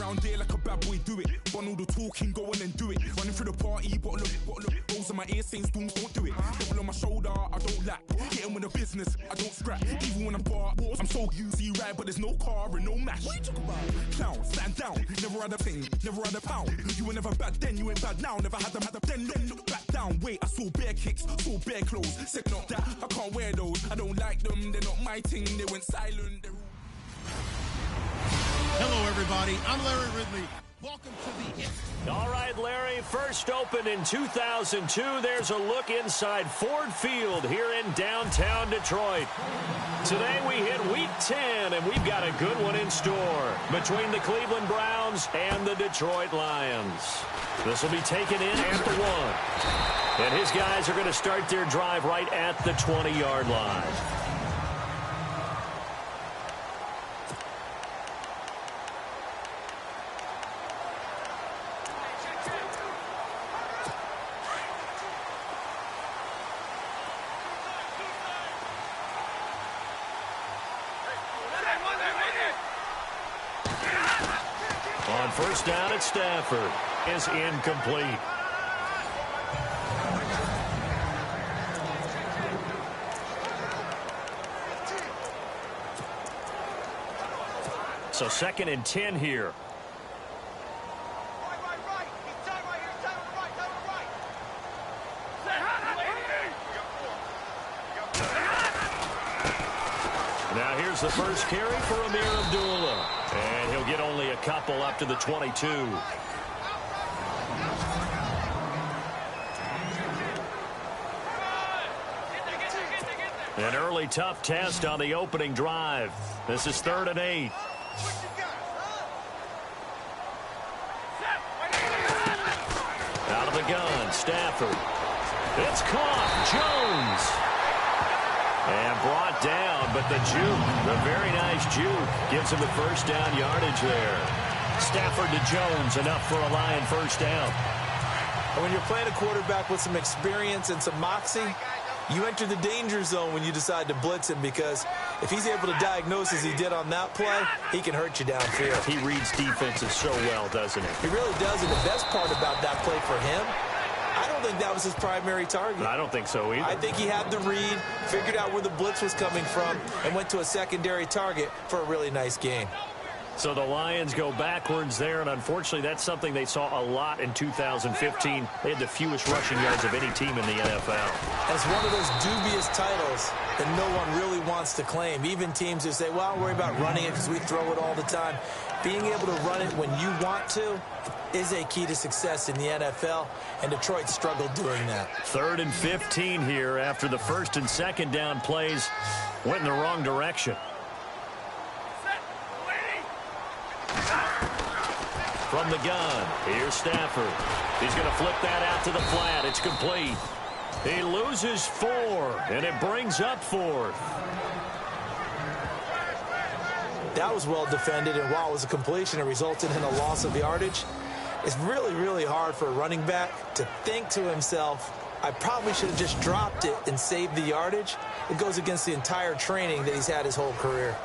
down there like a bad boy, do it. Run all the talking, go on and do it. Running through the party, bottle up. Rolls in my ear saying storms, don't do it. Double on my shoulder, I don't lack. Getting with the business, I don't scrap. Even when I'm far, I'm so easy ride, but there's no car and no mash. What you talking about? Clown, stand down, never had a thing, never had a pound. You were never bad then, you ain't bad now. Never had them, then look back down. Wait, I saw bare kicks, saw bare clothes. Said not that, I can't wear those. I don't like them, they're not my thing. They went silent. Hello, everybody. I'm Larry Ridley. Welcome to the... All right, Larry, first opened in 2002. There's a look inside Ford Field here in downtown Detroit. Today we hit Week 10, and we've got a good one in store between the Cleveland Browns and the Detroit Lions. This will be taken in at the 1. And his guys are going to start their drive right at the 20-yard line. On first down at Stafford is incomplete. So 2nd and 10 here. Now here's the first carry for Amir Abdullah. And he'll get only a couple up to the 22. An early tough test on the opening drive. This is 3rd and 8. Out of the gun, Stafford. It's caught. Jones. And brought down, but the juke, the very nice juke, gives him the first down yardage there. Stafford to Jones, enough for a Lion first down. And when you're playing a quarterback with some experience and some moxie, you enter the danger zone when you decide to blitz him, because if he's able to diagnose as he did on that play, he can hurt you downfield. He reads defenses so well, doesn't he? He really does, and the best part about that play for him, I don't think that was his primary target. I don't think so either. I think he had the read, figured out where the blitz was coming from, and went to a secondary target for a really nice gain. So the Lions go backwards there, and unfortunately that's something they saw a lot in 2015. They had the fewest rushing yards of any team in the NFL. It's one of those dubious titles that no one really wants to claim. Even teams who say, well, I'll worry about running it because we throw it all the time. Being able to run it when you want to is a key to success in the NFL, and Detroit struggled doing that. 3rd and 15 here after the 1st and 2nd down plays went in the wrong direction. From the gun, here's Stafford. He's going to flip that out to the flat. It's complete. He loses 4, and it brings up 4th. That was well defended, and while it was a completion, it resulted in a loss of yardage. It's really, really hard for a running back to think to himself, I probably should have just dropped it and saved the yardage. It goes against the entire training that he's had his whole career.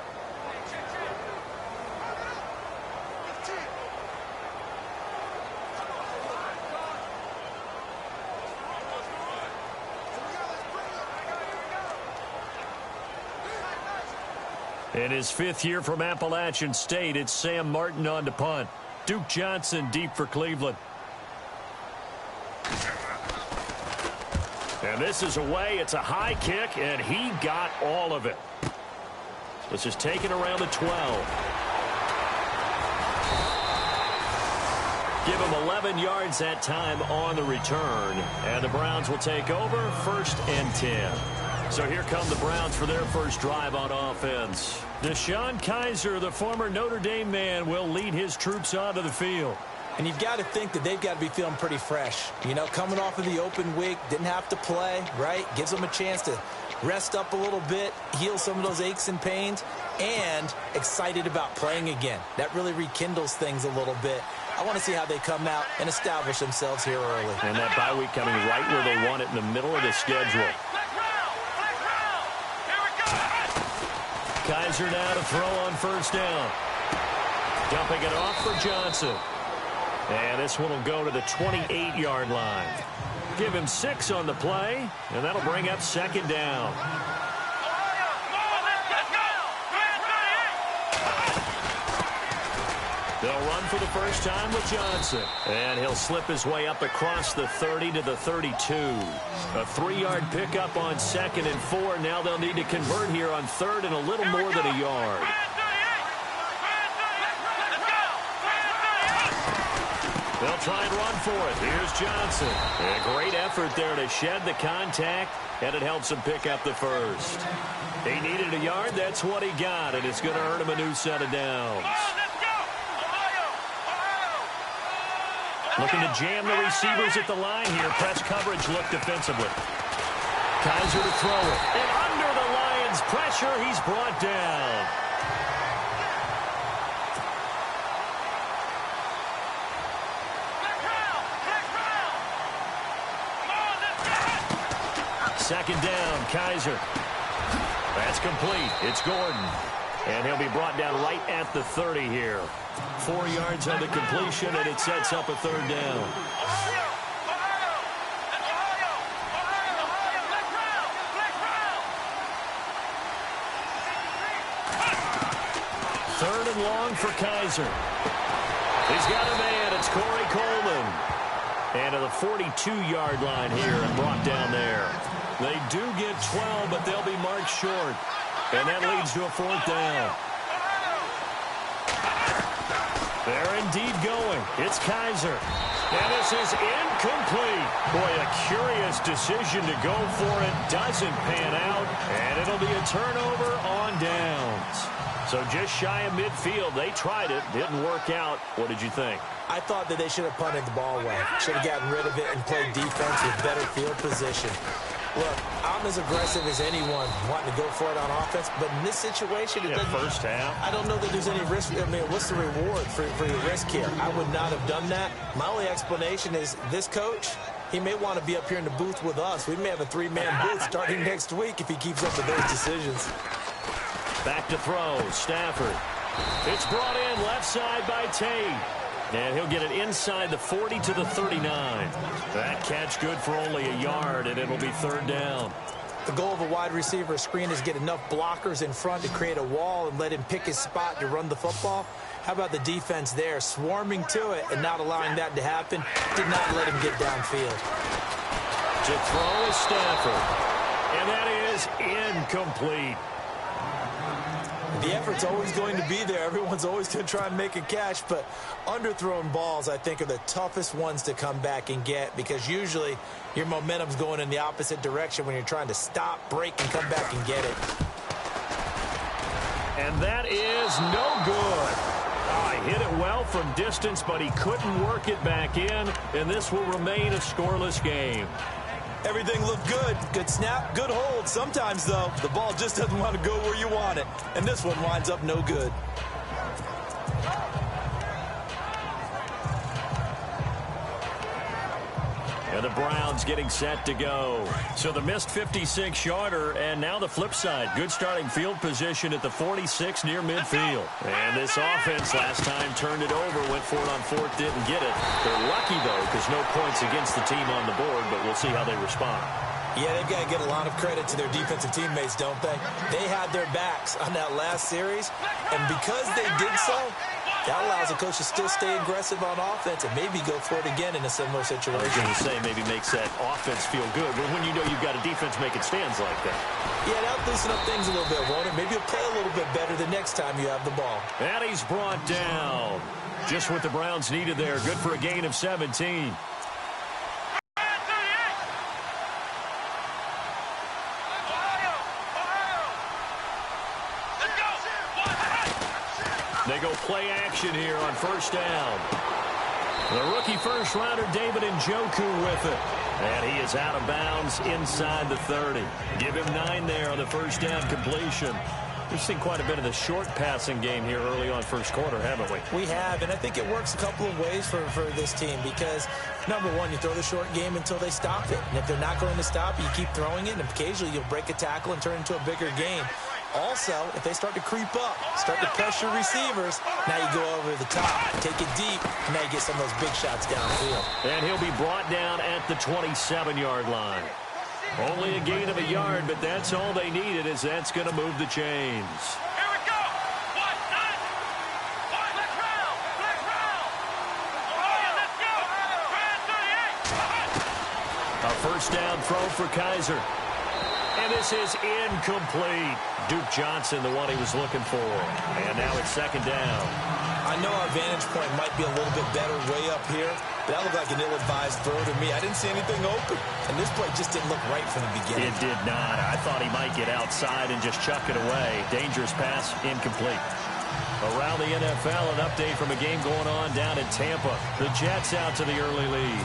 In his 5th year from Appalachian State, it's Sam Martin on to punt. Duke Johnson deep for Cleveland. And this is away. It's a high kick, and he got all of it. This is taken around the 12. Give him 11 yards that time on the return. And the Browns will take over 1st and 10. So here come the Browns for their first drive on offense. Deshaun Kaiser, the former Notre Dame man, will lead his troops onto the field. And you've got to think that they've got to be feeling pretty fresh. You know, coming off of the open week, didn't have to play, right? Gives them a chance to rest up a little bit, heal some of those aches and pains, and excited about playing again. That really rekindles things a little bit. I want to see how they come out and establish themselves here early. And that bye week coming right where they want it, in the middle of the schedule. Kaiser now to throw on first down. Dumping it off for Johnson. And this one will go to the 28-yard line. Give him 6 on the play, and that'll bring up second down. They'll run for the first time with Johnson. And he'll slip his way up across the 30 to the 32. A 3-yard pickup on 2nd and 4. Now they'll need to convert here on 3rd and a little more than a yard. They'll try and run for it. Here's Johnson. A great effort there to shed the contact, and it helps him pick up the first. He needed a yard. That's what he got, and it's going to earn him a new set of downs. Looking to jam the receivers at the line here. Press coverage look defensively. Kaiser to throw it. And under the Lions' pressure, he's brought down. Second down, Kaiser. That's complete. It's Gordon. And he'll be brought down right at the 30 here. 4 yards on the completion, and it sets up a 3rd down. Third and long for Kaiser. He's got a man. It's Corey Coleman. And to the 42-yard line here and brought down there. They do get 12, but they'll be marked short. And that leads to a 4th down. They're indeed going. It's Kaiser. And this is incomplete. Boy, a curious decision to go for it. Doesn't pan out. And it'll be a turnover on downs. So just shy of midfield. They tried it. Didn't work out. What did you think? I thought that they should have punted the ball away. Should have gotten rid of it and played defense with better field position. Look, I'm as aggressive as anyone wanting to go for it on offense, but in this situation, it doesn't. First half. I don't know that there's any risk. I mean, what's the reward for your risk here? I would not have done that. My only explanation is this coach, he may want to be up here in the booth with us. We may have a 3-man booth starting next week if he keeps up with those decisions. Back to throw, Stafford. It's brought in left side by Tate. And he'll get it inside the 40 to the 39. That catch good for only a yard, and it'll be 3rd down. The goal of a wide receiver screen is get enough blockers in front to create a wall and let him pick his spot to run the football. How about the defense there, swarming to it and not allowing that to happen? Did not let him get downfield. To throw is Stafford. And that is incomplete. The effort's always going to be there. Everyone's always going to try and make a catch, but underthrown balls, I think, are the toughest ones to come back and get because usually your momentum's going in the opposite direction when you're trying to stop, break, and come back and get it. And that is no good. He hit it well from distance, but he couldn't work it back in, and this will remain a scoreless game. Everything looked good. Good snap, good hold. Sometimes, though, the ball just doesn't want to go where you want it. And this one winds up no good. And the Browns getting set to go. So the missed 56-yarder, and now the flip side. Good starting field position at the 46 near midfield. And this offense last time turned it over, went for it on 4th, didn't get it. They're lucky, though, because no points against the team on the board, but we'll see how they respond. Yeah, they've got to get a lot of credit to their defensive teammates, don't they? They had their backs on that last series, and because they did so, that allows the coach to still stay aggressive on offense and maybe go for it again in a similar situation. I was going to say maybe makes that offense feel good, but when you know you've got a defense making stands like that. Yeah, that'll loosen up things a little bit, won't it? Maybe you'll play a little bit better the next time you have the ball. And he's brought down. Just what the Browns needed there. Good for a gain of 17. They go play action here on 1st down. The rookie first-rounder David Njoku with it. And he is out of bounds inside the 30. Give him 9 there on the 1st down completion. We've seen quite a bit of the short passing game here early on 1st quarter, haven't we? We have, and I think it works a couple of ways for this team because, number one, you throw the short game until they stop it. And if they're not going to stop it, you keep throwing it, and occasionally you'll break a tackle and turn it into a bigger gain. Also, if they start to creep up, start to pressure receivers, now you go over the top, take it deep, and now you get some of those big shots downfield. And he'll be brought down at the 27-yard line. Only a gain of a yard, but that's all they needed, as that's going to move the chains. Here we go. One, nine. Let's round. Let's round. Let's go. Grand 38. A first down throw for Kaiser. And this is incomplete. Duke Johnson, the one he was looking for. And now it's second down. I know our vantage point might be a little bit better way up here, but that looked like an ill-advised throw to me. I didn't see anything open, and this play just didn't look right from the beginning. It did not. I thought he might get outside and just chuck it away. Dangerous pass, incomplete. Around the NFL, an update from a game going on down in Tampa. The Jets out to the early lead.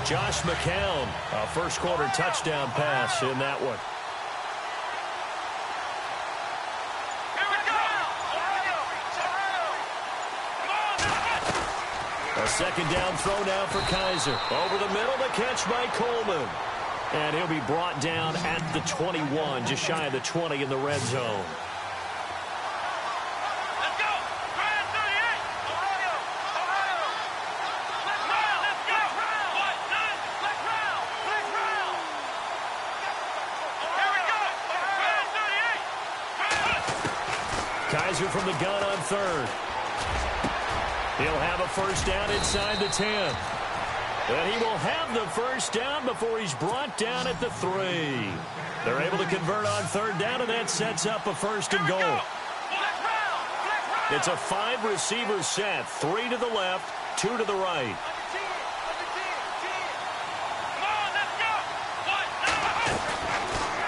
Josh McCown, a first-quarter touchdown pass in that one. A second down throw now for Kaiser. Over the middle, the catch by Coleman. And he'll be brought down at the 21, just shy of the 20 in the red zone. Let's go. Grand 38. Ohio. Let's round. Let's go. One, nine. Let's round. Let's round. Here we go. Grand 38. Kaiser from the gun on third. He'll have a first down inside the 10. And he will have the first down before he's brought down at the 3. They're able to convert on third down, and that sets up a first and goal. It's a 5-receiver set. 3 to the left, 2 to the right.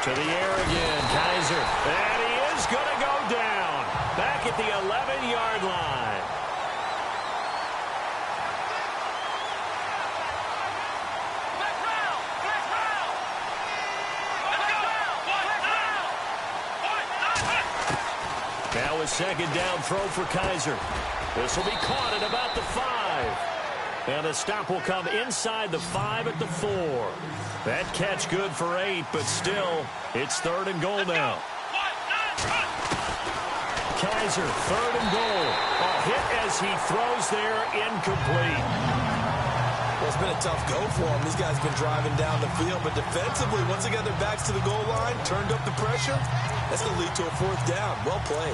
To the air again, Kaiser. And he is going to go down. Back at the 11-yard line. Now a second down throw for Kaiser. This will be caught at about the 5. And the stop will come inside the 5 at the 4. That catch good for 8, but still, it's third and goal now. Kaiser, third and goal. A hit as he throws there, incomplete. Well, it's been a tough go for him. These guys have been driving down the field, but defensively, once they got their backs to the goal line, turned up the pressure, that's going to lead to a fourth down. Well played.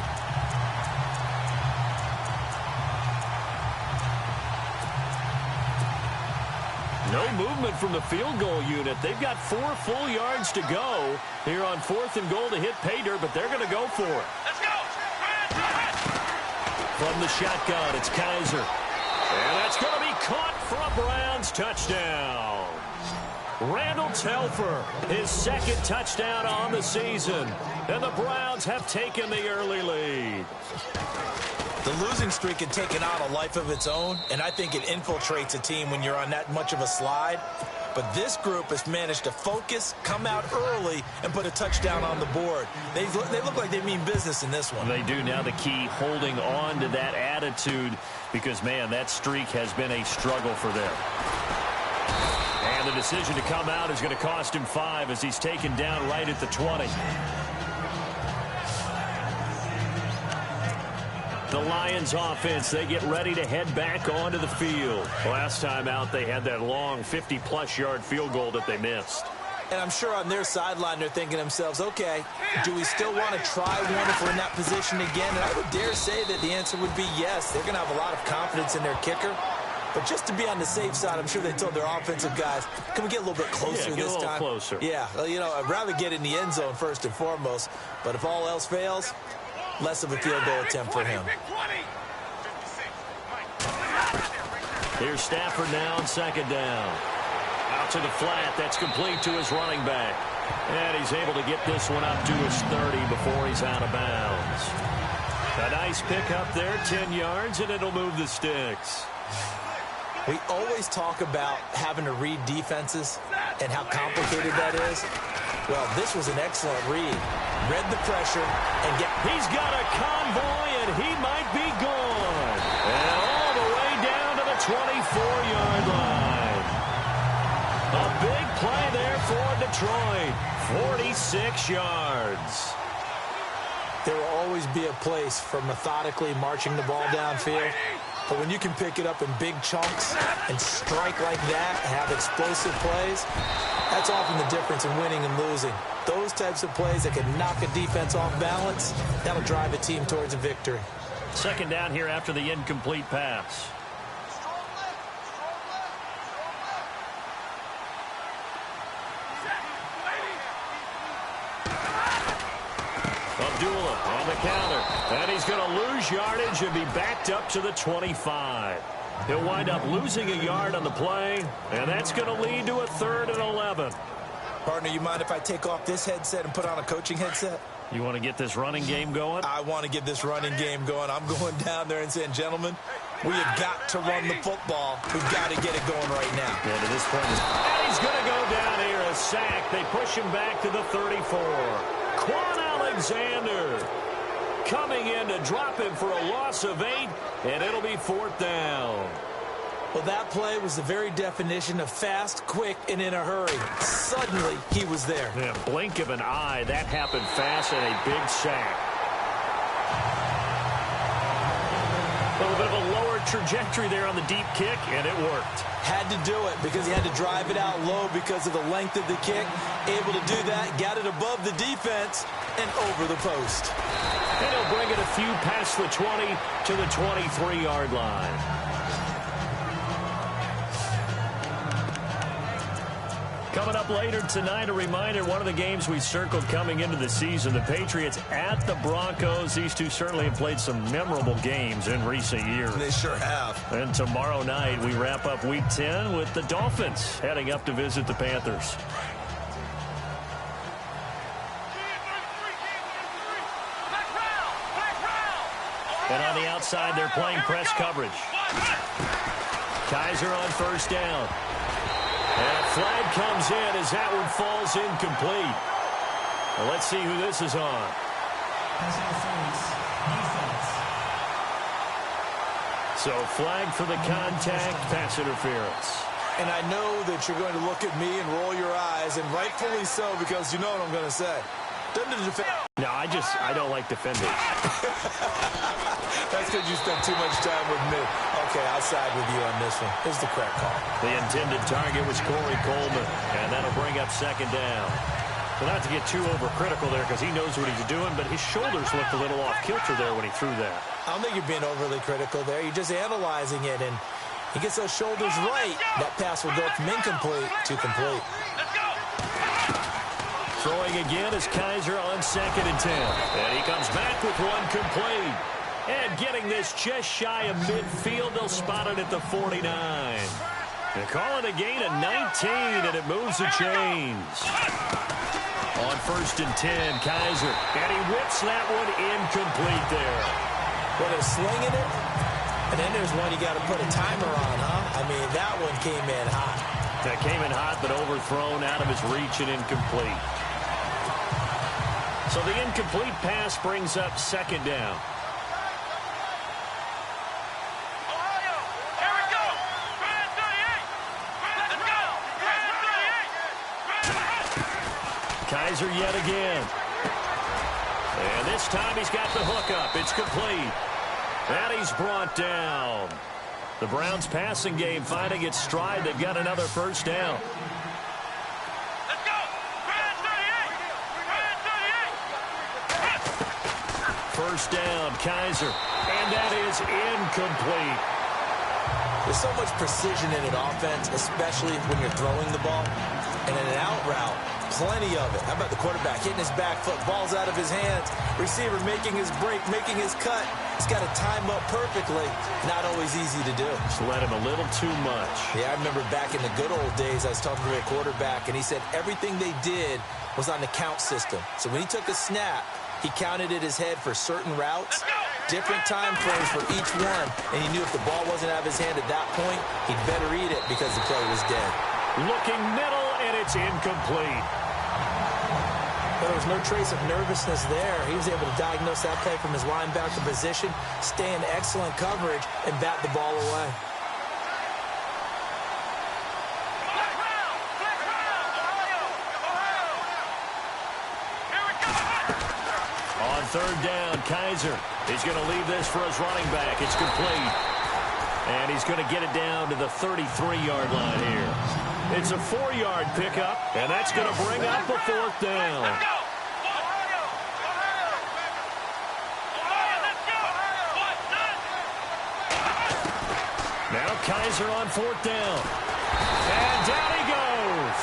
No movement from the field goal unit. They've got 4 full yards to go here on fourth and goal to hit pay dirt, but they're going to go for it. Let's go. From the shotgun, it's Kaiser. And that's going to be caught for a Browns touchdown. Randall Telfer, his second touchdown on the season. And the Browns have taken the early lead. The losing streak had taken on a life of its own, and I think it infiltrates a team when you're on that much of a slide. But this group has managed to focus, come out early, and put a touchdown on the board. They look like they mean business in this one. They do. Now the key, holding on to that attitude, because, man, that streak has been a struggle for them. And the decision to come out is going to cost him 5 as he's taken down right at the 20. The Lions offense, they get ready to head back onto the field. Last time out, they had that long 50-plus yard field goal that they missed. And I'm sure on their sideline, they're thinking to themselves, okay, do we still want to try one if we're in that position again? And I would dare say that the answer would be yes. They're going to have a lot of confidence in their kicker. But just to be on the safe side, I'm sure they told their offensive guys, can we get a little bit closer this time? Get a little closer. Yeah, well, you know, I'd rather get in the end zone first and foremost. But if all else fails, less of a field goal attempt for him. Here's Stafford now on second down. Out to the flat. That's complete to his running back. And he's able to get this one up to his 30 before he's out of bounds. A nice pickup there, 10 yards, and it'll move the sticks. We always talk about having to read defenses and how complicated that is. Well, this was an excellent read. Read the pressure and He's got a convoy, and he might be gone. And all the way down to the 24-yard line. A big play there for Detroit. 46 yards. always be a place for methodically marching the ball downfield. But when you can pick it up in big chunks and strike like that, have explosive plays, that's often the difference in winning and losing. Those types of plays that can knock a defense off balance, that'll drive a team towards a victory. Second down here after the incomplete pass. Abdullah on the counter. And he's going to lose yardage and be backed up to the 25. He'll wind up losing a yard on the play, and that's going to lead to a 3rd and 11. Partner, you mind if I take off this headset and put on a coaching headset? You want to get this running game going? I want to get this running game going. I'm going down there and saying, gentlemen, we have got to run the football. We've got to get it going right now. Yeah, to this point. And he's going to go down here, a sack. They push him back to the 34. Quan Alexander coming in to drop him for a loss of 8, and it'll be 4th down. Well, that play was the very definition of fast, quick, and in a hurry. Suddenly, he was there. Yeah, blink of an eye. That happened fast and a big sack. A little bit of a lower trajectory there on the deep kick, and it worked. Had to do it because he had to drive it out low because of the length of the kick. Able to do that, got it above the defense, and over the post. And he'll bring it a few past the 20 to the 23-yard line. Coming up later tonight, a reminder, one of the games we circled coming into the season, the Patriots at the Broncos. These two certainly have played some memorable games in recent years. They sure have. And tomorrow night, we wrap up Week 10 with the Dolphins heading up to visit the Panthers. And on the outside, they're playing press coverage. Kaiser on 1st down. And a flag comes in as that one falls incomplete. Well, let's see who this is on. So flag for the contact, pass interference. And I know that you're going to look at me and roll your eyes, and rightfully so, because you know what I'm going to say. No, I don't like defenders. That's because you spent too much time with me. Okay, I'll side with you on this one. Here's the correct call. The intended target was Corey Coleman, and that'll bring up 2nd down. Well, not to get too overcritical there because he knows what he's doing, but his shoulders looked a little off kilter there when he threw that. I don't think you're being overly critical there. You're just analyzing it, and he gets those shoulders right. That pass will go from incomplete to complete. Throwing again is Kaiser on 2nd and 10. And he comes back with one complete. And getting this just shy of midfield, they'll spot it at the 49. They call it a gain of 19, and it moves the chains. On 1st and 10, Kaiser. And he whips that one incomplete there. Well, they're slinging it. And then there's one you got to put a timer on, huh? I mean, that one came in hot. That came in hot, but overthrown out of his reach and incomplete. So the incomplete pass brings up 2nd down. Ohio, here we go. Brand 38. Let's go. Brand 38. Kaiser yet again. And this time he's got the hook up. It's complete. And he's brought down. The Browns passing game finding its stride. They've got another 1st down. Let's go. Brand 38. Brand 38. 1st down, Kaiser. And that is incomplete. There's so much precision in an offense, especially when you're throwing the ball. And in an out route, plenty of it. How about the quarterback hitting his back foot, ball's out of his hands, receiver making his break, making his cut. He's got to time up perfectly. Not always easy to do. Just let him a little too much. Yeah, I remember back in the good old days, I was talking to a quarterback, and he said everything they did was on the count system. So when he took a snap, he counted in his head for certain routes, different time frames for each one, and he knew if the ball wasn't out of his hand at that point, he'd better eat it because the play was dead. Looking middle, and it's incomplete. But there was no trace of nervousness there. He was able to diagnose that play from his linebacker position, stay in excellent coverage, and bat the ball away. Ohio. Here we go. On third down. Kaiser, he's going to leave this for his running back. It's complete. And he's going to get it down to the 33-yard line here. It's a 4-yard pickup, and that's going to bring up a fourth down. Now Kaiser on fourth down. And down he goes.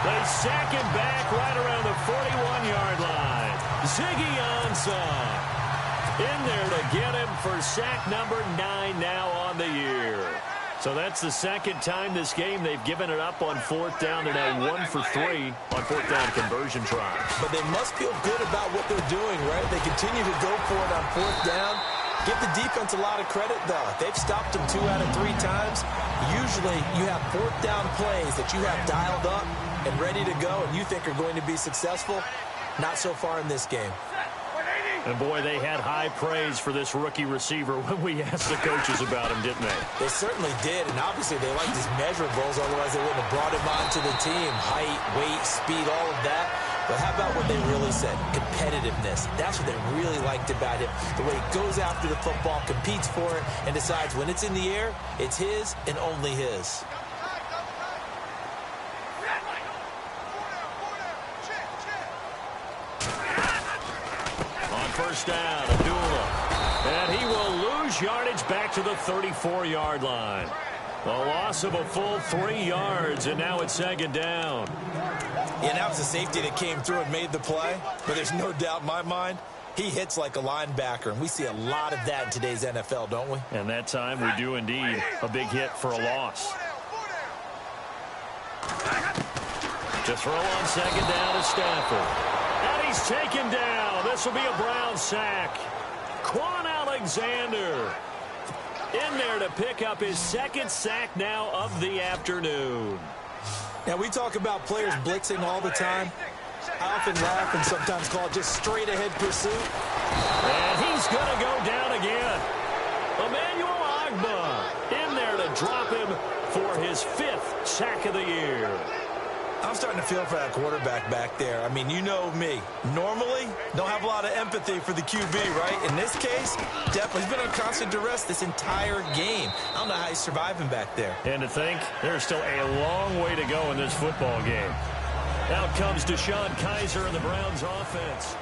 They sack him back right around the 41-yard line. Ziggy Ansah in there to get him for sack number 9 now on the year. So that's the second time this game they've given it up on fourth down. They're now 1 for 3 on fourth down conversion tries. But they must feel good about what they're doing, right? They continue to go for it on fourth down. Give the defense a lot of credit, though. They've stopped them 2 out of 3 times. Usually you have fourth down plays that you have dialed up and ready to go and you think are going to be successful. Not so far in this game. And, boy, they had high praise for this rookie receiver when we asked the coaches about him, didn't they? They certainly did, and obviously they liked his measurables, otherwise they wouldn't have brought him onto the team. Height, weight, speed, all of that. But how about what they really said? Competitiveness. That's what they really liked about him. The way he goes after the football, competes for it, and decides when it's in the air, it's his and only his. First down, Abdullah. And he will lose yardage back to the 34-yard line. A loss of a full 3 yards, and now it's second down. Yeah, that was a safety that came through and made the play. But there's no doubt in my mind, he hits like a linebacker. And we see a lot of that in today's NFL, don't we? And that time we do indeed. A big hit for a loss. To throw on second down is Stafford. And he's taken down. This will be a Brown sack. Quan Alexander in there to pick up his second sack now of the afternoon. Now, we talk about players blitzing all the time. I often laugh and sometimes call it just straight-ahead pursuit. And he's going to go down again. Emmanuel Ogbah in there to drop him for his 5th sack of the year. I'm starting to feel for that quarterback back there. I mean, you know me. Normally, don't have a lot of empathy for the QB, right? In this case, definitely. He's been on constant duress this entire game. I don't know how he's surviving back there. And to think, there's still a long way to go in this football game. Out comes DeShone Kizer and the Browns offense.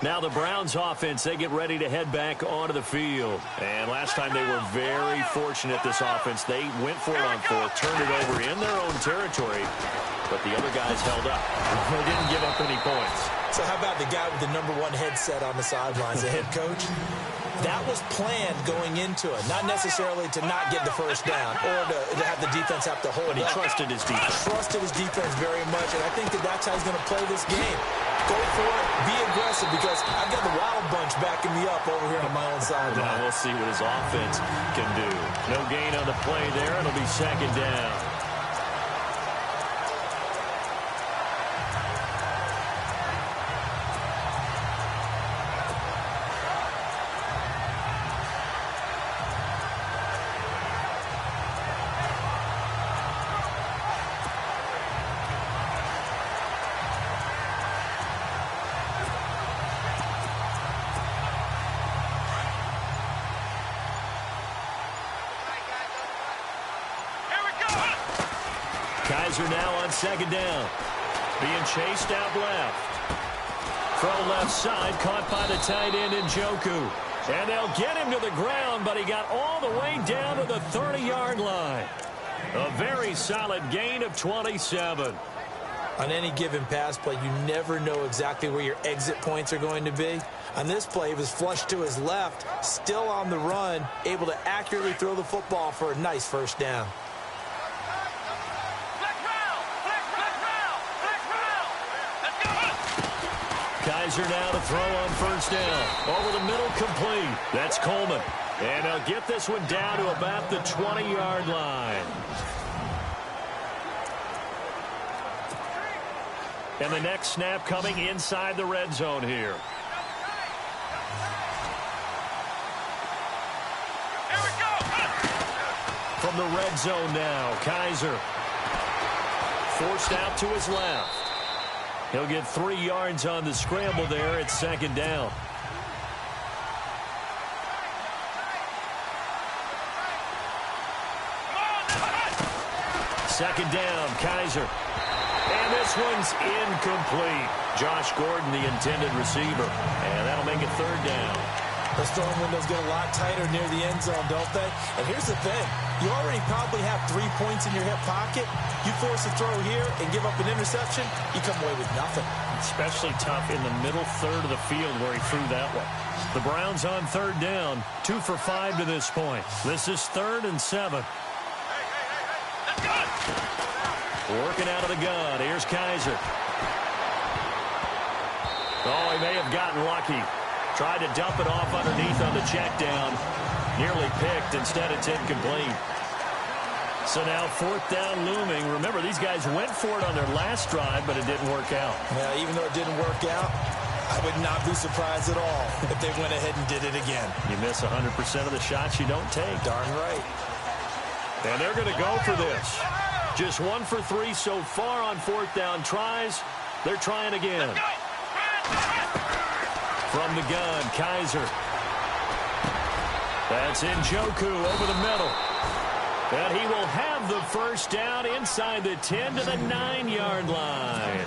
Now the Browns offense, they get ready to head back onto the field. And last time they were very fortunate, this offense. They went for it on fourth, turned it over in their own territory, but the other guys held up. They didn't give up any points. So how about the guy with the #1 headset on the sidelines, the head coach? That was planned going into it, not necessarily to not get the first down or to have the defense have to hold But he up. trusted his defense. Trusted his defense very much, and I think that that's how he's going to play this game. Go for it, be aggressive, because I've got the Wild Bunch backing me up over here on my own side. Now we'll see what his offense can do. No gain on the play there. It'll be second down. Kizer now on second down. Being chased out left. From left side, caught by the tight end Njoku. And they'll get him to the ground, but he got all the way down to the 30-yard line. A very solid gain of 27. On any given pass play, you never know exactly where your exit points are going to be. On this play, he was flushed to his left, still on the run, able to accurately throw the football for a nice first down. Kizer now to throw on first down. Over the middle, complete. That's Coleman. And they'll get this one down to about the 20-yard line. And the next snap coming inside the red zone here. from the red zone now. Kaiser forced out to his left. He'll get 3 yards on the scramble there at second down. Second down, Kaiser. And this one's incomplete. Josh Gordon, the intended receiver. And that'll make it third down. Those throwing windows get a lot tighter near the end zone, don't they? And here's the thing. You already probably have 3 points in your hip pocket. You force a throw here and give up an interception, you come away with nothing. Especially tough in the middle third of the field where he threw that one. The Browns on third down. 2 for 5 to this point. This is 3rd and 7. Working out of the gun. Here's Kaiser. Oh, he may have gotten lucky. Tried to dump it off underneath on the check down. Nearly picked. Instead, it's incomplete. So now 4th down looming. Remember, these guys went for it on their last drive, but it didn't work out. Yeah, even though it didn't work out, I would not be surprised at all if they went ahead and did it again. You miss 100% of the shots you don't take. Darn right. And they're going to go for this. Just 1 for 3 so far on 4th down tries. They're trying again. From the gun, Kaiser. That's Njoku over the middle. And he will have the first down inside the 10 to the 9-yard line.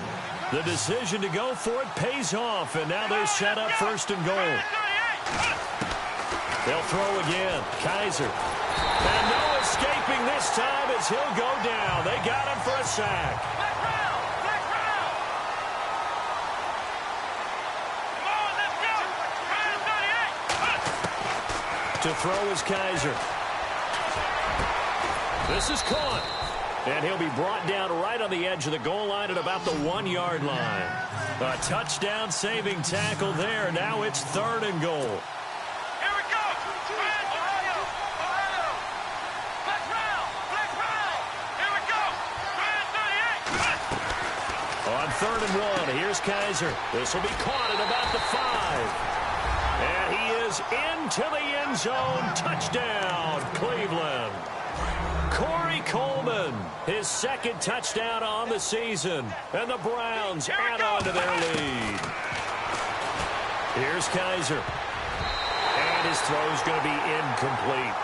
The decision to go for it pays off, and now they're set up 1st and goal. They'll throw again. Kaiser. And no escaping this time as he'll go down. They got him for a sack. To throw is Kaiser. This is caught. And he'll be brought down right on the edge of the goal line at about the 1-yard line. A touchdown-saving tackle there. Now it's 3rd and goal. Here we go. Ohio. Black round. Here we go. 38. On 3rd and 1, here's Kaiser. This will be caught at about the 5. And he is into the end zone. Touchdown, Cleveland. Corey Coleman, his 2nd touchdown on the season. And the Browns add on to their lead. Here's Kaiser. And his throw is going to be incomplete.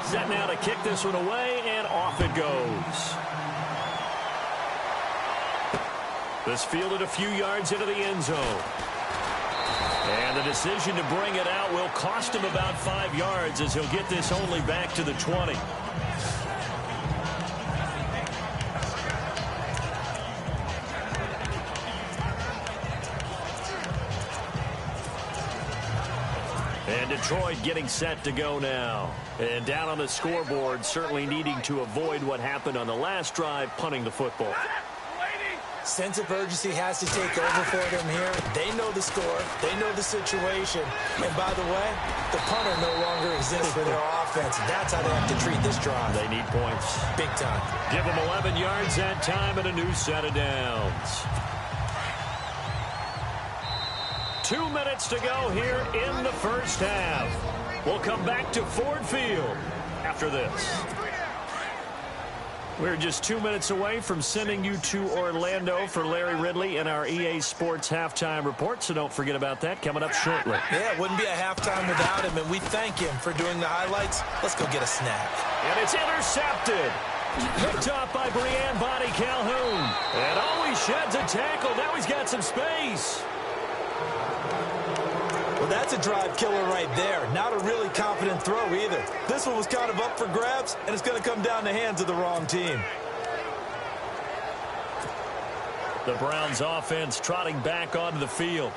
Set now to kick this one away, and off it goes. This fielded a few yards into the end zone. And the decision to bring it out will cost him about 5 yards as he'll get this only back to the 20. And Detroit getting set to go now. And down on the scoreboard, certainly needing to avoid what happened on the last drive, punting the football. Sense of urgency has to take over for them here. They know the score. They know the situation. And by the way, the punter no longer exists for their offense. That's how they have to treat this drive. They need points. Big time. Give them 11 yards that time and a new set of downs. 2 minutes to go here in the first half. We'll come back to Ford Field after this. We're just 2 minutes away from sending you to Orlando for Larry Ridley and our EA Sports Halftime Report, so don't forget about that coming up shortly. Yeah, it wouldn't be a halftime without him, and we thank him for doing the highlights. Let's go get a snack. And it's intercepted. Picked off by Breanne Bonnie Calhoun. And he sheds a tackle. Now he's got some space. Well, that's a drive killer right there. Not a really confident throw either. This one was kind of up for grabs, and it's going to come down the hands of the wrong team. The Browns offense trotting back onto the field.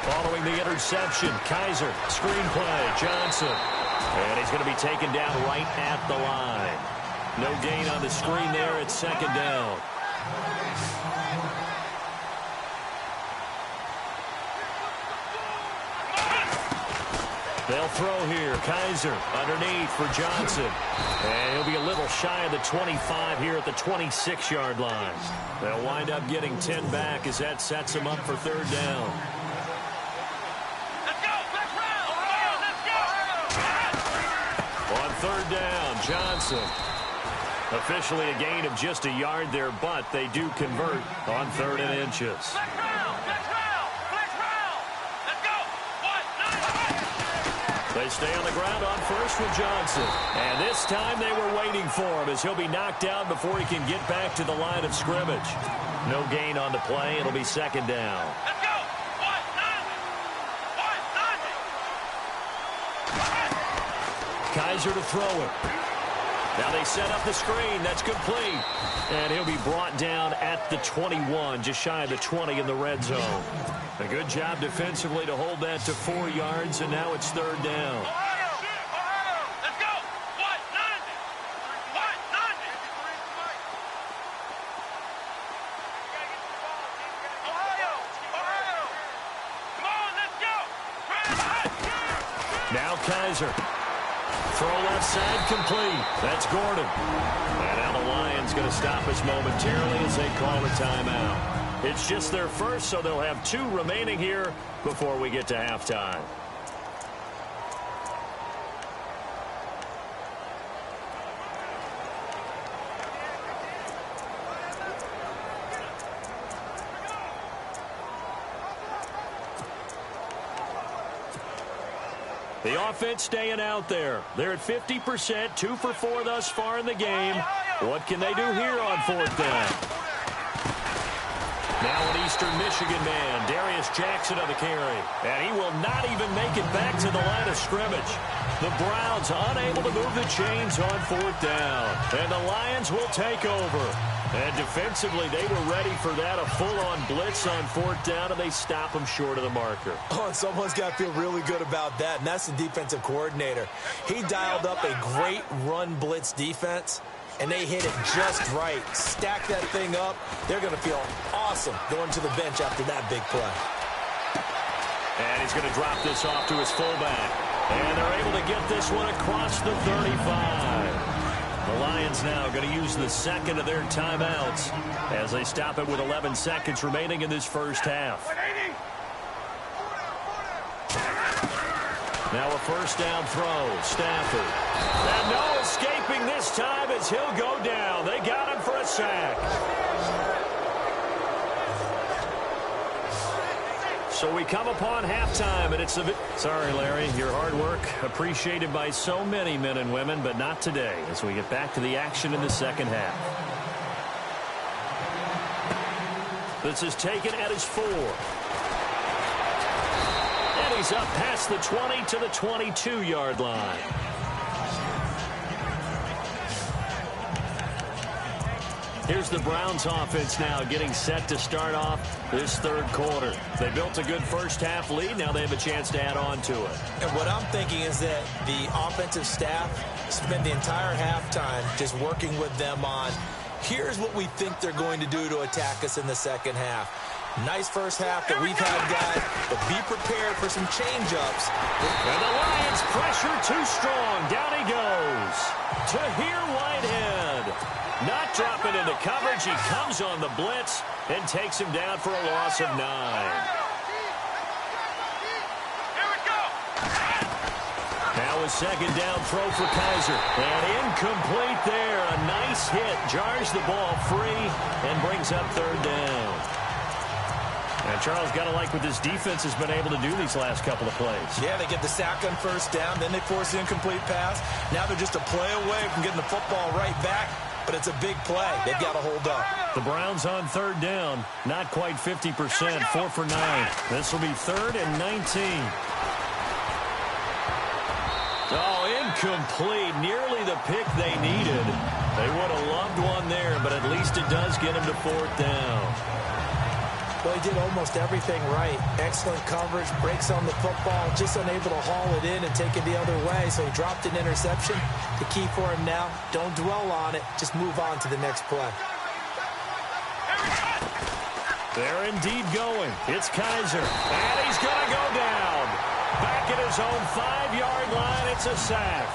Following the interception, Kaiser, screenplay, Johnson. And he's going to be taken down right at the line. No gain on the screen there at 2nd down. They'll throw here. Kaiser underneath for Johnson. And he'll be a little shy of the 25 here at the 26-yard line. They'll wind up getting 10 back as that sets them up for third down. Let's go. Let's round. Let's go. On third down, Johnson. Officially a gain of just a yard there, but they do convert on 3rd and inches. Let's round. Let's round. Let's round. Let's go. 1, 9. They stay on the ground on first with Johnson. And this time they were waiting for him as he'll be knocked down before he can get back to the line of scrimmage. No gain on the play. It'll be second down. Let's go. 1, 9. 1, 9. Kaiser to throw it. Now they set up the screen. That's complete. And he'll be brought down at the 21, just shy of the 20 in the red zone. A good job defensively to hold that to 4 yards, and now it's third down. Ohio. Let's go. 1, 9. 1, 9. Ohio. Come on, let's go. Now Kaiser. Throw left side complete. That's Gordon. And now the Lions going to stop us momentarily as they call a timeout. It's just their first, so they'll have 2 remaining here before we get to halftime. The offense staying out there. They're at 50%, 2 for 4 thus far in the game. What can they do here on 4th down? Now an Eastern Michigan man, Darius Jackson on the carry. And he will not even make it back to the line of scrimmage. The Browns unable to move the chains on 4th down. And the Lions will take over. And defensively, they were ready for that, a full-on blitz on 4th down, and they stop them short of the marker. Oh, and someone's got to feel really good about that, and that's the defensive coordinator. He dialed up a great run blitz defense, and they hit it just right. Stack that thing up. They're going to feel awesome going to the bench after that big play. And he's going to drop this off to his fullback. And they're able to get this one across the 35. The Lions now going to use the second of their timeouts as they stop it with 11 seconds remaining in this first half. Now a first down throw. Stafford. And no escaping this time as he'll go down. They got him for a sack. So we come upon halftime, and it's a... Sorry, Larry, your hard work appreciated by so many men and women, but not today as we get back to the action in the second half. This is taken at his 4. And he's up past the 20 to the 22-yard line. Here's the Browns offense now getting set to start off this third quarter. They built a good first half lead. Now they have a chance to add on to it. And what I'm thinking is that the offensive staff spend the entire halftime just working with them on, here's what we think they're going to do to attack us in the second half. Nice first half that we've had, guys, but be prepared for some change-ups. And the Lions pressure too strong. Down he goes. Tahir Whitehead. Not dropping into coverage. He comes on the blitz and takes him down for a loss of 9. Now a second down throw for Kaiser. And incomplete there. A nice hit. Jars the ball free and brings up third down. And Charles, got to like what this defense has been able to do these last couple of plays. Yeah, they get the sack on first down. Then they force the incomplete pass. Now they're just a play away from getting the football right back. But it's a big play. They've got to hold up. The Browns on third down. Not quite 50%. 4 for 9. This will be 3rd and 19. Oh, incomplete. Nearly the pick they needed. They would have loved one there, but at least it does get them to 4th down. Well, he did almost everything right. Excellent coverage, breaks on the football, just unable to haul it in and take it the other way. So he dropped an interception. The key for him now, don't dwell on it. Just move on to the next play. They're indeed going. It's Kaiser. And he's going to go down. Back at his his own 5-yard line. It's a sack.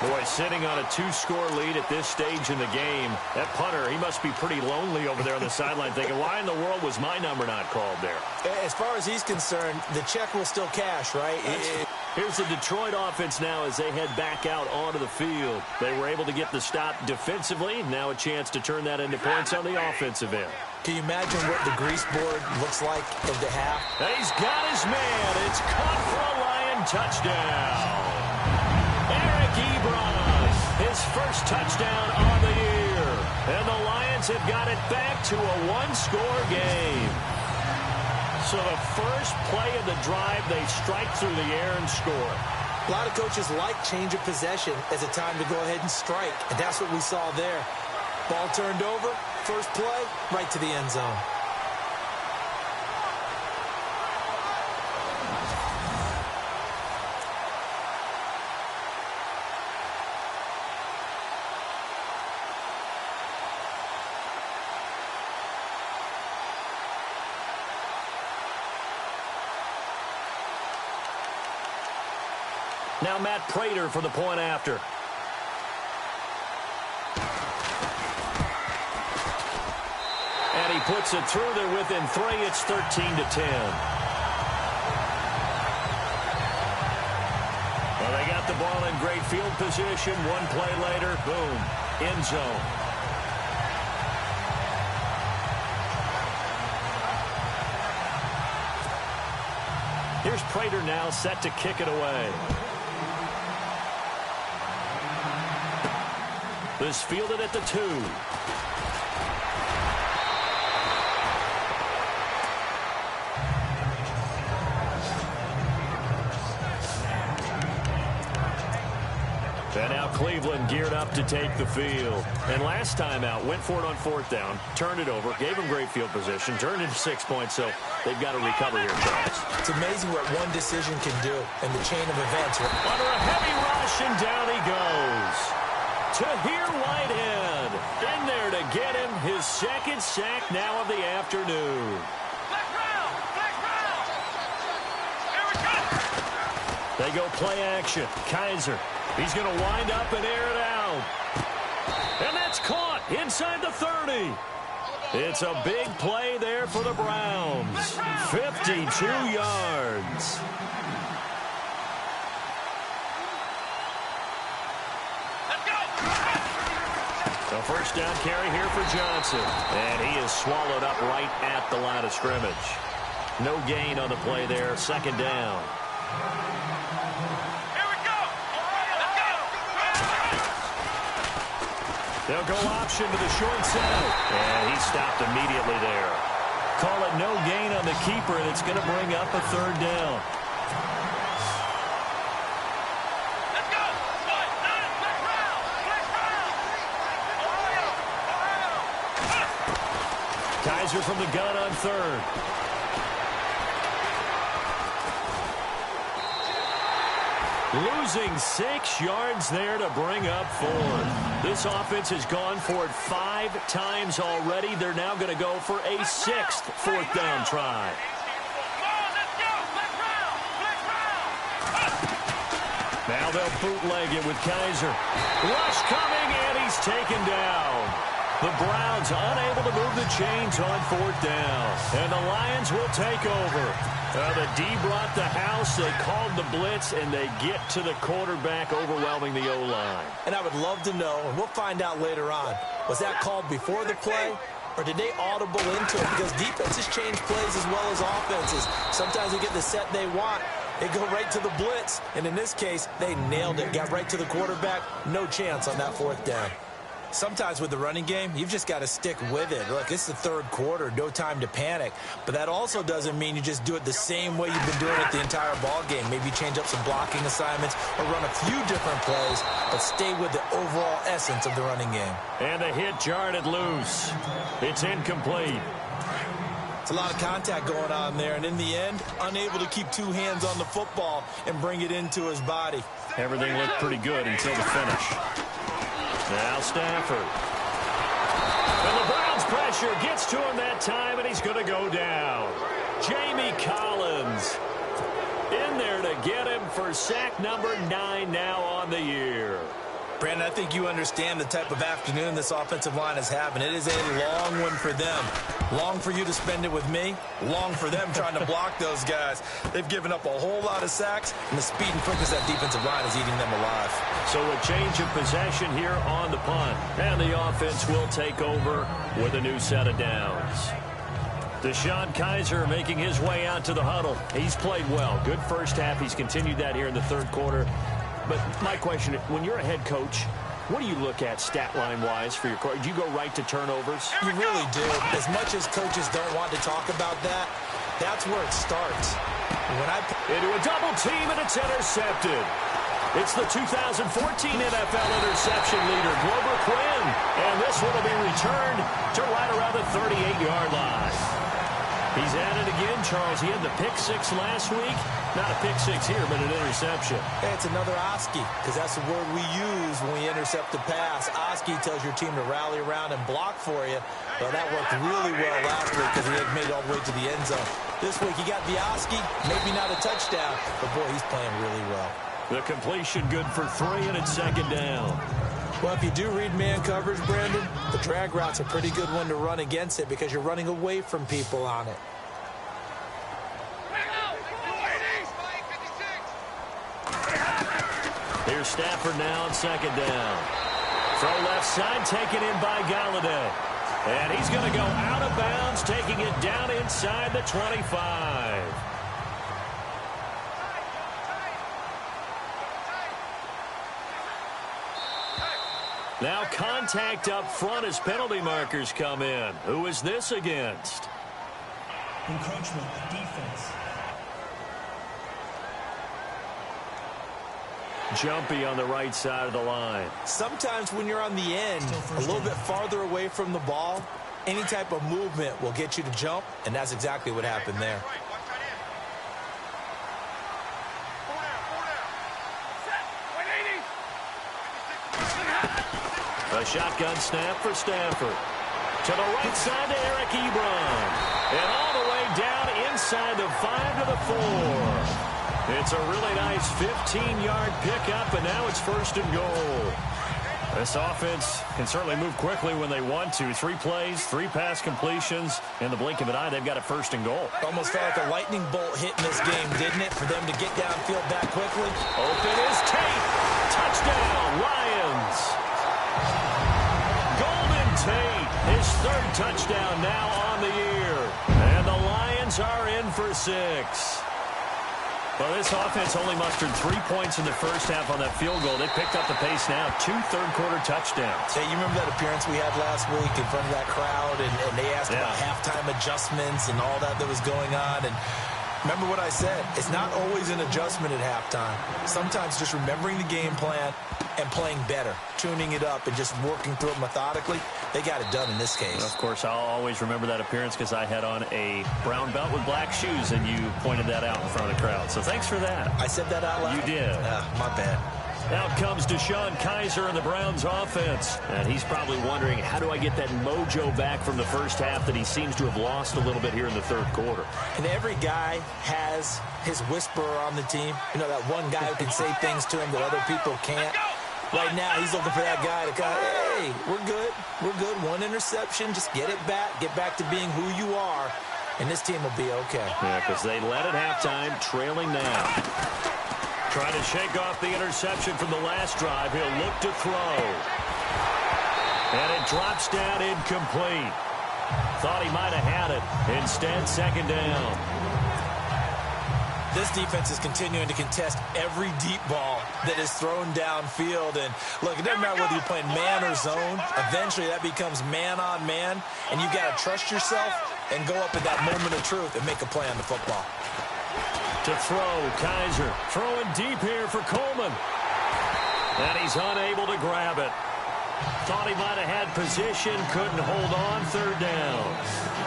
Boy, sitting on a 2-score lead at this stage in the game, that punter, he must be pretty lonely over there on the sideline thinking, why in the world was my number not called there? As far as he's concerned, the check will still cash, right? Here's the Detroit offense now as they head back out onto the field. They were able to get the stop defensively. Now a chance to turn that into points on the offensive end. Can you imagine what the grease board looks like at the half? And he's got his man. It's caught for a Lion touchdown. Eric Ebron, his first touchdown on the year. And the Lions have got it back to a 1-score game. So the first play of the drive, they strike through the air and score. A lot of coaches like change of possession as a time to go ahead and strike. And that's what we saw there. Ball turned over, first play, right to the end zone. Now Matt Prater for the point after. And he puts it through there within 3. It's 13-10. Well, they got the ball in great field position. One play later, boom, end zone. Here's Prater now set to kick it away. This fielded at the 2. And now Cleveland geared up to take the field. And last time out, went for it on 4th down, turned it over, gave them great field position, turned into 6 points, so they've got to recover here, Charles. It's amazing what one decision can do in the chain of events. Under a heavy rush, and down he goes. Tahir Whitehead in there to get him his second sack now of the afternoon. They go play action. Kaiser. He's going to wind up and air it out. And that's caught inside the 30. It's a big play there for the Browns. 52 yards. The first down carry here for Johnson. And he is swallowed up right at the line of scrimmage. No gain on the play there. Second down. They'll go option to the short side. And he stopped immediately there. Call it no gain on the keeper, and it's going to bring up a 3rd down. Let's go. Kaiser from the gun on 3rd. Losing 6 yards there to bring up 4th. This offense has gone for it 5 times already. They're now going to go for a 6th 4th down try. Now they'll bootleg it with Kaiser. Rush coming, and he's taken down. The Browns unable to move the chains on 4th down. And the Lions will take over. The D brought the house. They called the blitz, and they get to the quarterback, overwhelming the O-line. And I would love to know, and we'll find out later on, was that called before the play, or did they audible into it? Because defenses change plays as well as offenses. Sometimes they get the set they want. They go right to the blitz, and in this case, they nailed it. Got right to the quarterback. No chance on that 4th down. Sometimes with the running game, you've just got to stick with it. Look, it's the 3rd quarter, no time to panic. But that also doesn't mean you just do it the same way you've been doing it the entire ball game. Maybe change up some blocking assignments or run a few different plays, but stay with the overall essence of the running game. And the hit jarred it loose. It's incomplete. It's a lot of contact going on there, and in the end, unable to keep 2 hands on the football and bring it into his body. Everything looked pretty good until the finish. Now Stafford. And the Browns pressure gets to him that time, and he's going to go down. Jamie Collins in there to get him for sack number 9 now on the year. Brandon, I think you understand the type of afternoon this offensive line is having. It is a long one for them. Long for you to spend it with me. Long for them trying to block those guys. They've given up a whole lot of sacks, and the speed and quickness of that defensive line is eating them alive. So a change of possession here on the punt. And the offense will take over with a new set of downs. DeShone Kizer making his way out to the huddle. He's played well. Good first half. He's continued that here in the third quarter. But my question, when you're a head coach, what do you look at stat line-wise for your coach? Do you go right to turnovers? You really do. As much as coaches don't want to talk about that, that's where it starts. Into a double team, and it's intercepted. It's the 2014 NFL interception leader, Glover Quinn. And this one will be returned to right around the 38-yard line. He's at it again, Charles. He had the pick 6 last week. Not a pick 6 here, but an interception. Hey, it's another Oski, because that's the word we use when we intercept the pass. Oski tells your team to rally around and block for you. Well, that worked really well last week because he had made it all the way to the end zone. This week he got the Oski, maybe not a touchdown, but boy, he's playing really well. The completion good for 3, and it's second down. Well, if you do read man coverage, Brandon, the drag route's a pretty good one to run against it because you're running away from people on it. Here's Stafford now on second down. Throw left side, taken in by Galladay. And he's going to go out of bounds, taking it down inside the 25. Now contact up front as penalty markers come in. Who is this against? Encroachment, defense. Jumpy on the right side of the line. Sometimes when you're on the end, a little bit farther away from the ball, any type of movement will get you to jump, and that's exactly what happened there. A shotgun snap for Stafford. To the right side to Eric Ebron. And all the way down inside the 5 to the 4. It's a really nice 15-yard pickup, and now it's first and goal. This offense can certainly move quickly when they want to. 3 plays, 3 pass completions. In the blink of an eye, they've got it first and goal. Almost felt like a lightning bolt hit in this game, didn't it, for them to get downfield that quickly? Open is Tate. Touchdown, Lions. Golden Tate, his 3rd touchdown now on the year. And the Lions are in for 6. Well, this offense only mustered 3 points in the first half on that field goal. They picked up the pace now. 2 third-quarter touchdowns. Hey, you remember that appearance we had last week in front of that crowd, and they asked about halftime adjustments and all that was going on, and remember what I said. It's not always an adjustment at halftime. Sometimes just remembering the game plan and playing better, tuning it up and just working through it methodically. They got it done in this case. Of course, I'll always remember that appearance because I had on a brown belt with black shoes, and you pointed that out in front of the crowd. So thanks for that. I said that out loud? You did. My bad. Out comes DeShone Kizer in the Browns offense. And he's probably wondering, how do I get that mojo back from the first half that he seems to have lost a little bit here in the third quarter? And every guy has his whisperer on the team. You know, that one guy who can say things to him that other people can't. Right now, he's looking for that guy to kind of, hey, we're good. We're good. 1 interception. Just get it back. Get back to being who you are. And this team will be okay. Yeah, because they led at halftime, trailing now. Trying to shake off the interception from the last drive. He'll look to throw. And it drops down incomplete. Thought he might have had it. Instead, second down. This defense is continuing to contest every deep ball that is thrown downfield. And, look, it doesn't matter whether you're playing man or zone. Eventually, that becomes man-on-man. And you've got to trust yourself and go up at that moment of truth and make a play on the football. To throw, Kizer throwing deep here for Coleman. And he's unable to grab it. Thought he might have had position, couldn't hold on, third down.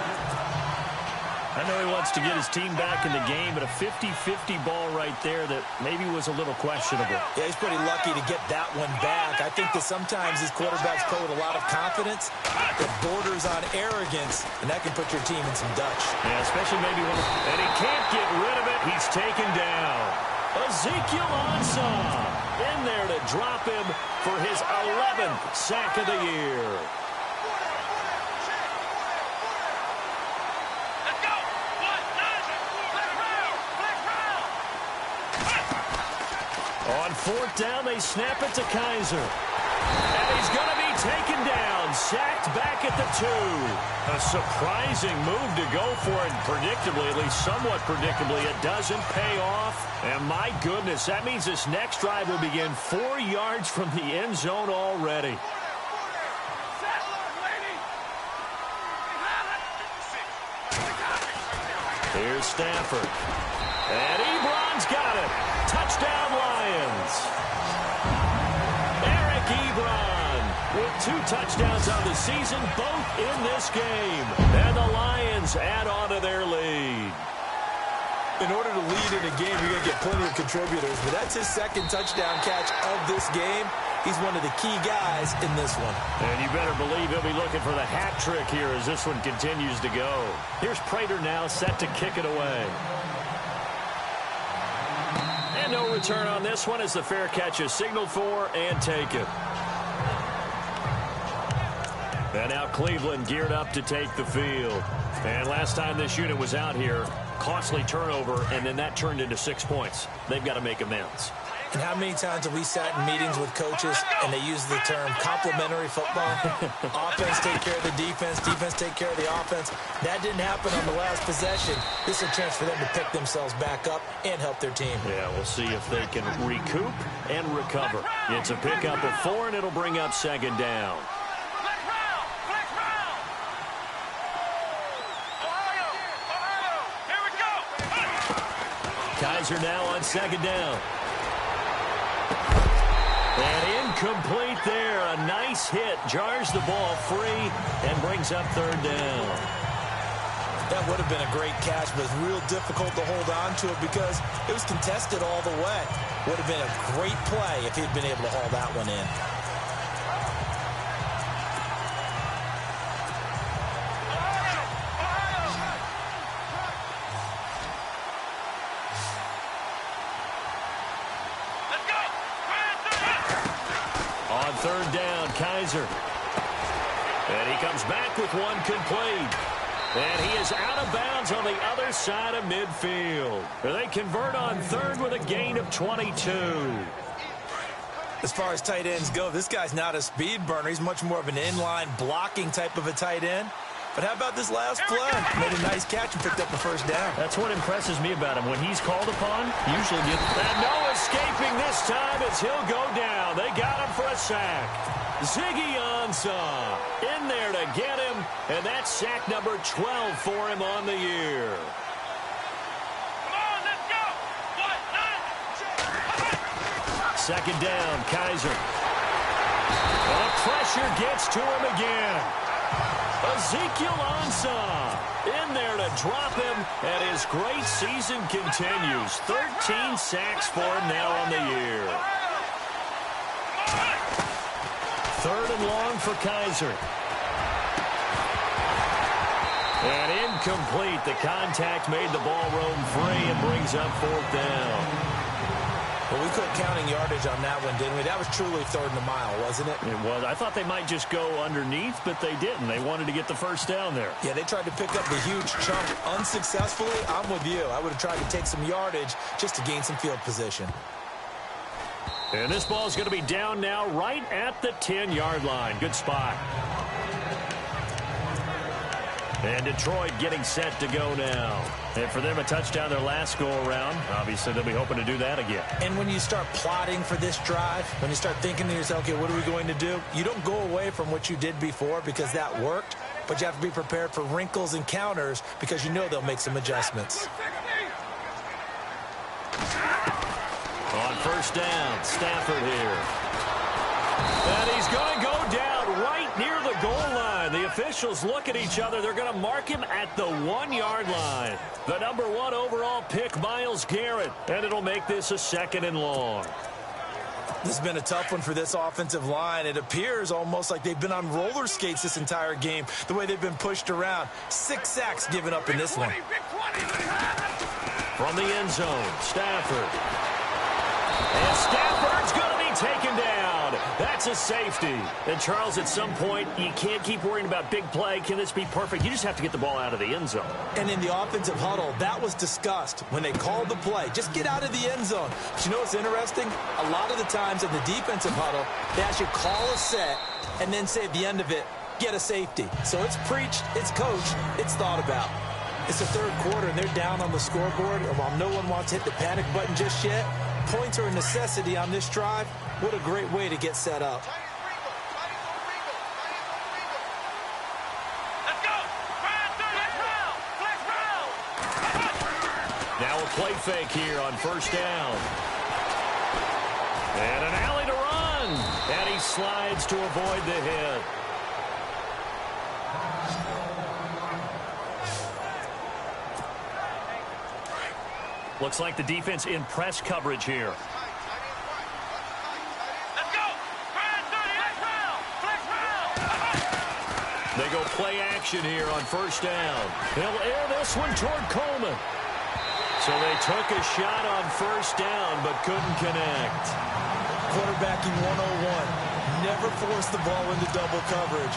I know he wants to get his team back in the game, but a 50-50 ball right there that maybe was a little questionable. Yeah, he's pretty lucky to get that one back. I think that sometimes these quarterbacks play with a lot of confidence that borders on arrogance, and that can put your team in some Dutch. Yeah, especially maybe when... And he can't get rid of it. He's taken down. Ezekiel Ansah in there to drop him for his 11th sack of the year. Let's go. 1, 9, On fourth down, they snap it to Kaiser. And he's going to be taken down, sacked back at the 2. A surprising move to go for it, predictably, at least somewhat predictably. It doesn't pay off. And my goodness, that means this next drive will begin 4 yards from the end zone already. Here's Stafford. And Ebron's got it. Touchdown, Lions. Eric Ebron with 2 touchdowns on the season, both in this game. And the Lions add on to their lead. In order to lead in a game, you're going to get plenty of contributors, but that's his 2nd touchdown catch of this game. He's one of the key guys in this one. And you better believe he'll be looking for the hat trick here as this one continues to go. Here's Prater now set to kick it away. And no return on this one as the fair catch is signaled for and taken. And now Cleveland geared up to take the field. And last time this unit was out here, costly turnover, and then that turned into 6 points. They've got to make amends. And how many times have we sat in meetings with coaches and they use the term complementary football? Offense take care of the defense, defense take care of the offense. That didn't happen on the last possession. This is a chance for them to pick themselves back up and help their team. Yeah, we'll see if they can recoup and recover. It's a pickup of 4, and it'll bring up 2nd down. Kaiser now on 2nd down. And incomplete there. A nice hit. Jars the ball free and brings up 3rd down. That would have been a great catch, but it's real difficult to hold on to it because it was contested all the way. Would have been a great play if he'd been able to haul that one in. On 3rd down, Kaiser. And he comes back with one complete. And he is out of bounds on the other side of midfield. They convert on 3rd with a gain of 22. As far as tight ends go, this guy's not a speed burner. He's much more of an inline blocking type of a tight end. But how about this last play? Made a nice catch and picked up the 1st down. That's what impresses me about him. When he's called upon, usually gets... And no escaping this time as he'll go down. They got him for a sack. Ziggy Ansah in there to get him. And that's sack number 12 for him on the year. Come on, let's go. 1, 9. 2nd down, Kaiser. The pressure gets to him again. Ezekiel Ansah in there to drop him, and his great season continues. 13 sacks for him now on the year. 3rd and long for Kaiser. And incomplete. The contact made the ball roam free and brings up 4th down. Well, we quit counting yardage on that one, didn't we? That was truly 3rd and a mile, wasn't it? It was. I thought they might just go underneath, but they didn't. They wanted to get the 1st down there. Yeah, they tried to pick up the huge chunk unsuccessfully. I'm with you. I would have tried to take some yardage just to gain some field position. And this ball is going to be down now right at the 10-yard line. Good spot. And Detroit getting set to go now. And for them, a touchdown their last go-around. Obviously, they'll be hoping to do that again. And when you start plotting for this drive, when you start thinking to yourself, okay, what are we going to do? You don't go away from what you did before because that worked, but you have to be prepared for wrinkles and counters because you know they'll make some adjustments. On 1st down, Stafford here. And he's going to go down right near the goal line. The officials look at each other. They're going to mark him at the 1-yard line. The number 1 overall pick, Myles Garrett. And it'll make this a 2nd and long. This has been a tough one for this offensive line. It appears almost like they've been on roller skates this entire game, the way they've been pushed around. 6 sacks given up in this one. From the end zone, Stafford. And Stafford's going to be taken down. That's a safety. And, Charles, at some point, you can't keep worrying about big play. Can this be perfect? You just have to get the ball out of the end zone. And in the offensive huddle, that was discussed when they called the play. Just get out of the end zone. But you know what's interesting? A lot of the times in the defensive huddle, they actually call a set and then say at the end of it, get a safety. So it's preached, it's coached, it's thought about. It's the third quarter, and they're down on the scoreboard. And while no one wants to hit the panic button just yet, points are a necessity on this drive. What a great way to get set up. Let's go. Now a play fake here on first down. And an alley to run. And he slides to avoid the hit. Looks like the defense in press coverage here. Let's go. They go play action here on first down. They'll air this one toward Coleman. So they took a shot on first down but couldn't connect. Quarterbacking 101. Never force the ball into double coverage,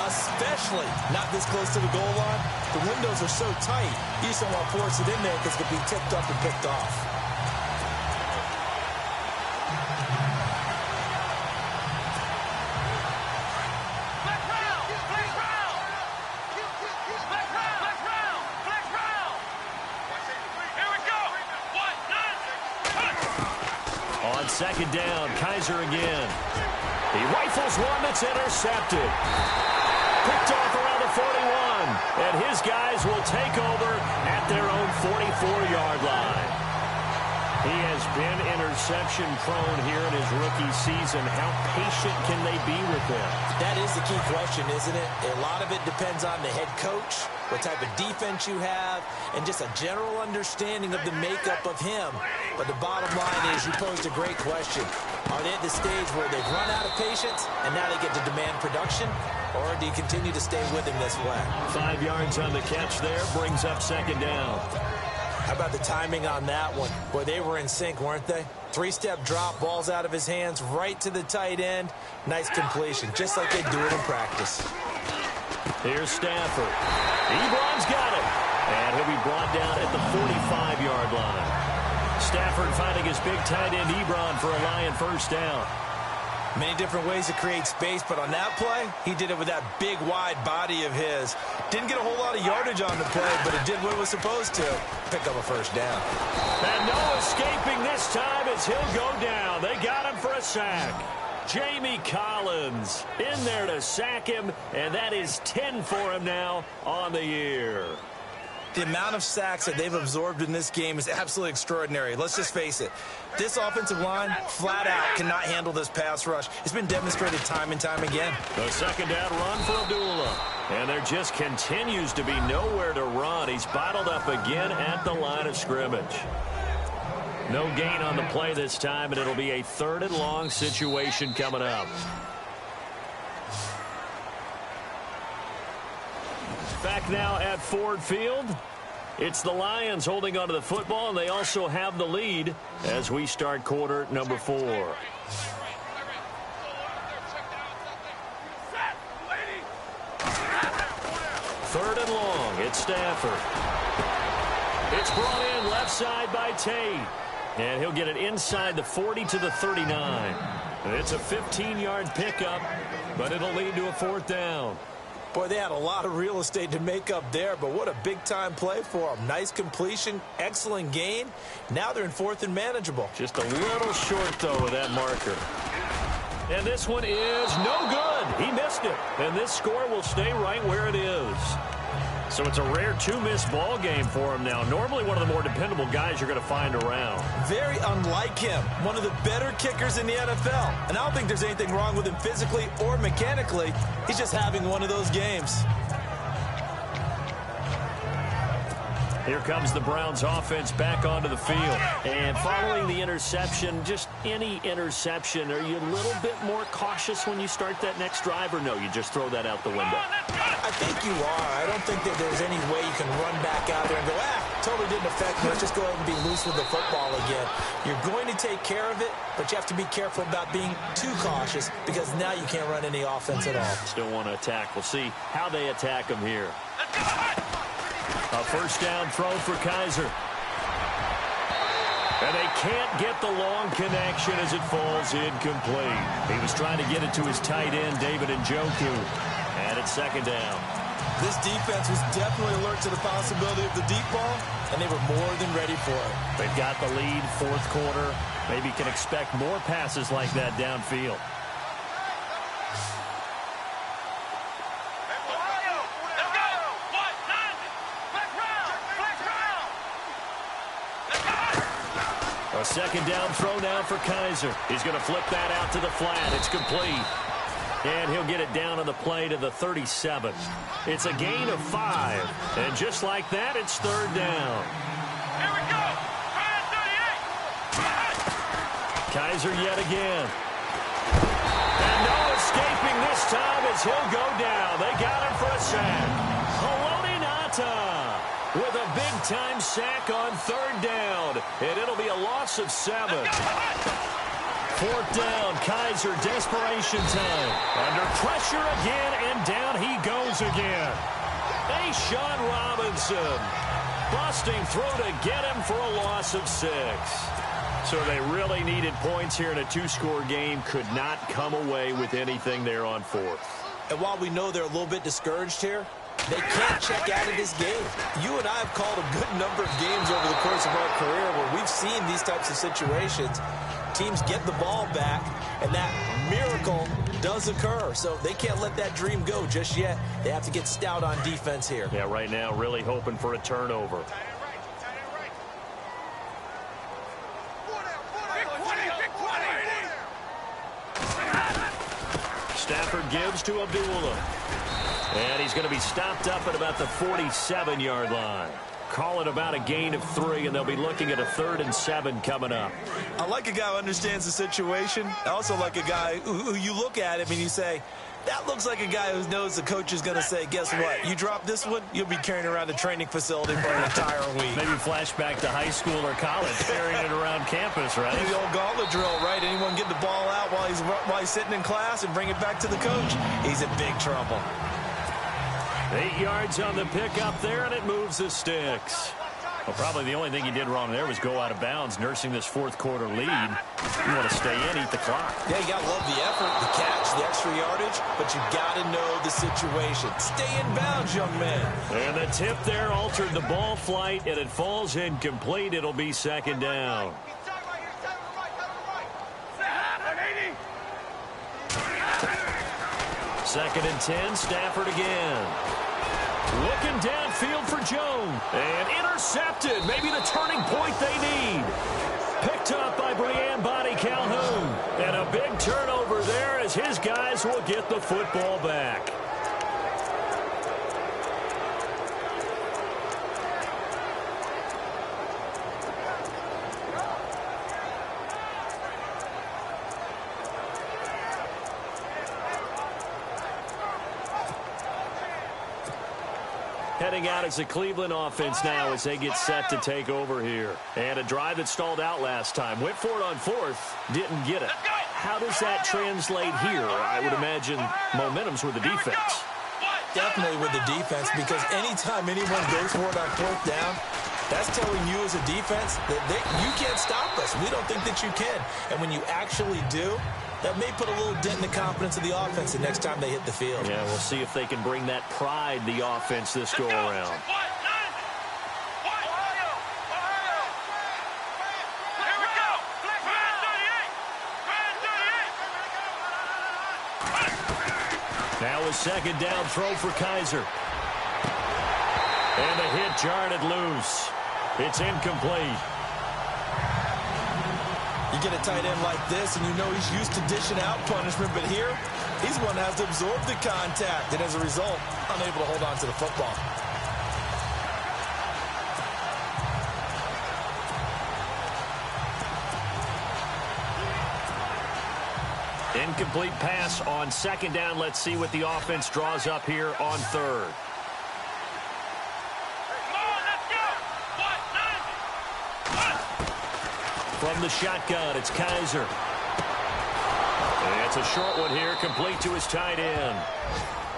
especially not this close to the goal line. The windows are so tight, you just don't want to force it in there because it could be tipped up and picked off. On second down, Kaiser again. He rifles one that's intercepted. Picked off around the 41. And his guys will take over at their own 44-yard line. He has been interception prone here in his rookie season. How patient can they be with him? That is the key question, isn't it? A lot of it depends on the head coach, what type of defense you have, and just a general understanding of the makeup of him. But the bottom line is you posed a great question. Are they at the stage where they've run out of patience and now they get to demand production? Or do you continue to stay with him this way? 5 yards on the catch there, brings up second down. How about the timing on that one? Boy, they were in sync, weren't they? 3-step drop, balls out of his hands, right to the tight end. Nice completion, just like they do it in practice. Here's Stafford. Ebron's got it. And he'll be brought down at the 45-yard line. Stafford finding his big tight end Ebron for a Lion first down. Many different ways to create space, but on that play, he did it with that big, wide body of his. Didn't get a whole lot of yardage on the play, but it did what it was supposed to. Pick up a first down. And no escaping this time as he'll go down. They got him for a sack. Jamie Collins in there to sack him, and that is 10 for him now on the year. The amount of sacks that they've absorbed in this game is absolutely extraordinary. Let's just face it. This offensive line, flat out, cannot handle this pass rush. It's been demonstrated time and time again. The second down run for Abdullah. And there just continues to be nowhere to run. He's bottled up again at the line of scrimmage. No gain on the play this time, and it'll be a 3rd and long situation coming up. Back now at Ford Field. It's the Lions holding onto the football, and they also have the lead as we start quarter number 4. 3rd and long. It's Stafford. It's brought in left side by Tate. And he'll get it inside the 40 to the 39. And it's a 15-yard pickup, but it'll lead to a 4th down. Boy, they had a lot of real estate to make up there, but what a big-time play for them. Nice completion, excellent gain. Now they're in 4th and manageable. Just a little short, though, with that marker. And this one is no good. He missed it. And this score will stay right where it is. So it's a rare 2-miss ball game for him now. Normally one of the more dependable guys you're going to find around. Very unlike him. One of the better kickers in the NFL. And I don't think there's anything wrong with him physically or mechanically. He's just having one of those games. Here comes the Browns offense back onto the field. And following the interception, just any interception, are you a little bit more cautious when you start that next drive, or no, you just throw that out the window? I I think you are. I don't think that there's any way you can run back out there and go, totally didn't affect me. Let's just go ahead and be loose with the football again. You're going to take care of it, but you have to be careful about being too cautious because now you can't run any offense at all. Still want to attack. We'll see how they attack him here. A first down throw for Kaiser. And they can't get the long connection as it falls incomplete. He was trying to get it to his tight end, David Njoku. And it's second down. This defense was definitely alert to the possibility of the deep ball, and they were more than ready for it. They've got the lead, fourth quarter. Maybe can expect more passes like that downfield. A second down throw now for Kaiser. He's going to flip that out to the flat. It's complete. And he'll get it down on the play to the 37. It's a gain of 5. And just like that, it's third down. Here we go. Kaiser yet again. And no escaping this time as he'll go down. They got him for a sack. Haloti Ngata with a big-time sack on third down. And it'll be a loss of 7. Fourth down, Kaiser, desperation time. Under pressure again, and down he goes again. Sean Robinson busting through to get him for a loss of 6. So they really needed points here in a 2-score game. Could not come away with anything there on fourth. And while we know they're a little bit discouraged here, they can't check out of this game. You and I have called a good number of games over the course of our career where we've seen these types of situations. Teams get the ball back, and that miracle does occur. So they can't let that dream go just yet. They have to get stout on defense here. Yeah, right now really hoping for a turnover. Stafford gives to Abdullah. And he's going to be stopped up at about the 47-yard line. Call it about a gain of 3, and they'll be looking at a 3rd and 7 coming up. I like a guy who understands the situation. I also like a guy who you look at him and you say, that looks like a guy who knows the coach is going to say, guess what? You drop this one, you'll be carrying around the training facility for an entire week. Maybe flashback to high school or college, carrying it around campus, right? The old gauntlet drill, right? Anyone get the ball out while he's sitting in class and bring it back to the coach? He's in big trouble. 8 yards on the pickup there, and it moves the sticks. Well, probably the only thing he did wrong there was go out of bounds, nursing this fourth quarter lead. You want to stay in, eat the clock. Yeah, you got to love the effort, the catch, the extra yardage, but you got to know the situation. Stay in bounds, young man. And the tip there altered the ball flight, and it falls incomplete. It'll be second down. Second and 10, Stafford again. Looking downfield for Jones. And intercepted. Maybe the turning point they need. Picked up by Brian Body Calhoun. And a big turnover there as his guys will get the football back. Heading out as the Cleveland offense now as they get set to take over here. And a drive that stalled out last time. Went for it on fourth. Didn't get it. How does that translate here? I would imagine momentum's with the defense. Definitely with the defense, because anytime anyone goes for it on fourth down, that's telling you as a defense that you can't stop us. We don't think that you can. And when you actually do, that may put a little dent in the confidence of the offense the next time they hit the field. Yeah, we'll see if they can bring that pride, the offense, this go-around. Now a second down throw for Kaiser. And the hit jarred it loose. It's incomplete. You get a tight end like this, and you know he's used to dishing out punishment, but here, he's one that has to absorb the contact, and as a result, unable to hold on to the football. Incomplete pass on second down. Let's see what the offense draws up here on third. From the shotgun, it's Kaiser. And it's a short one here, complete to his tight end.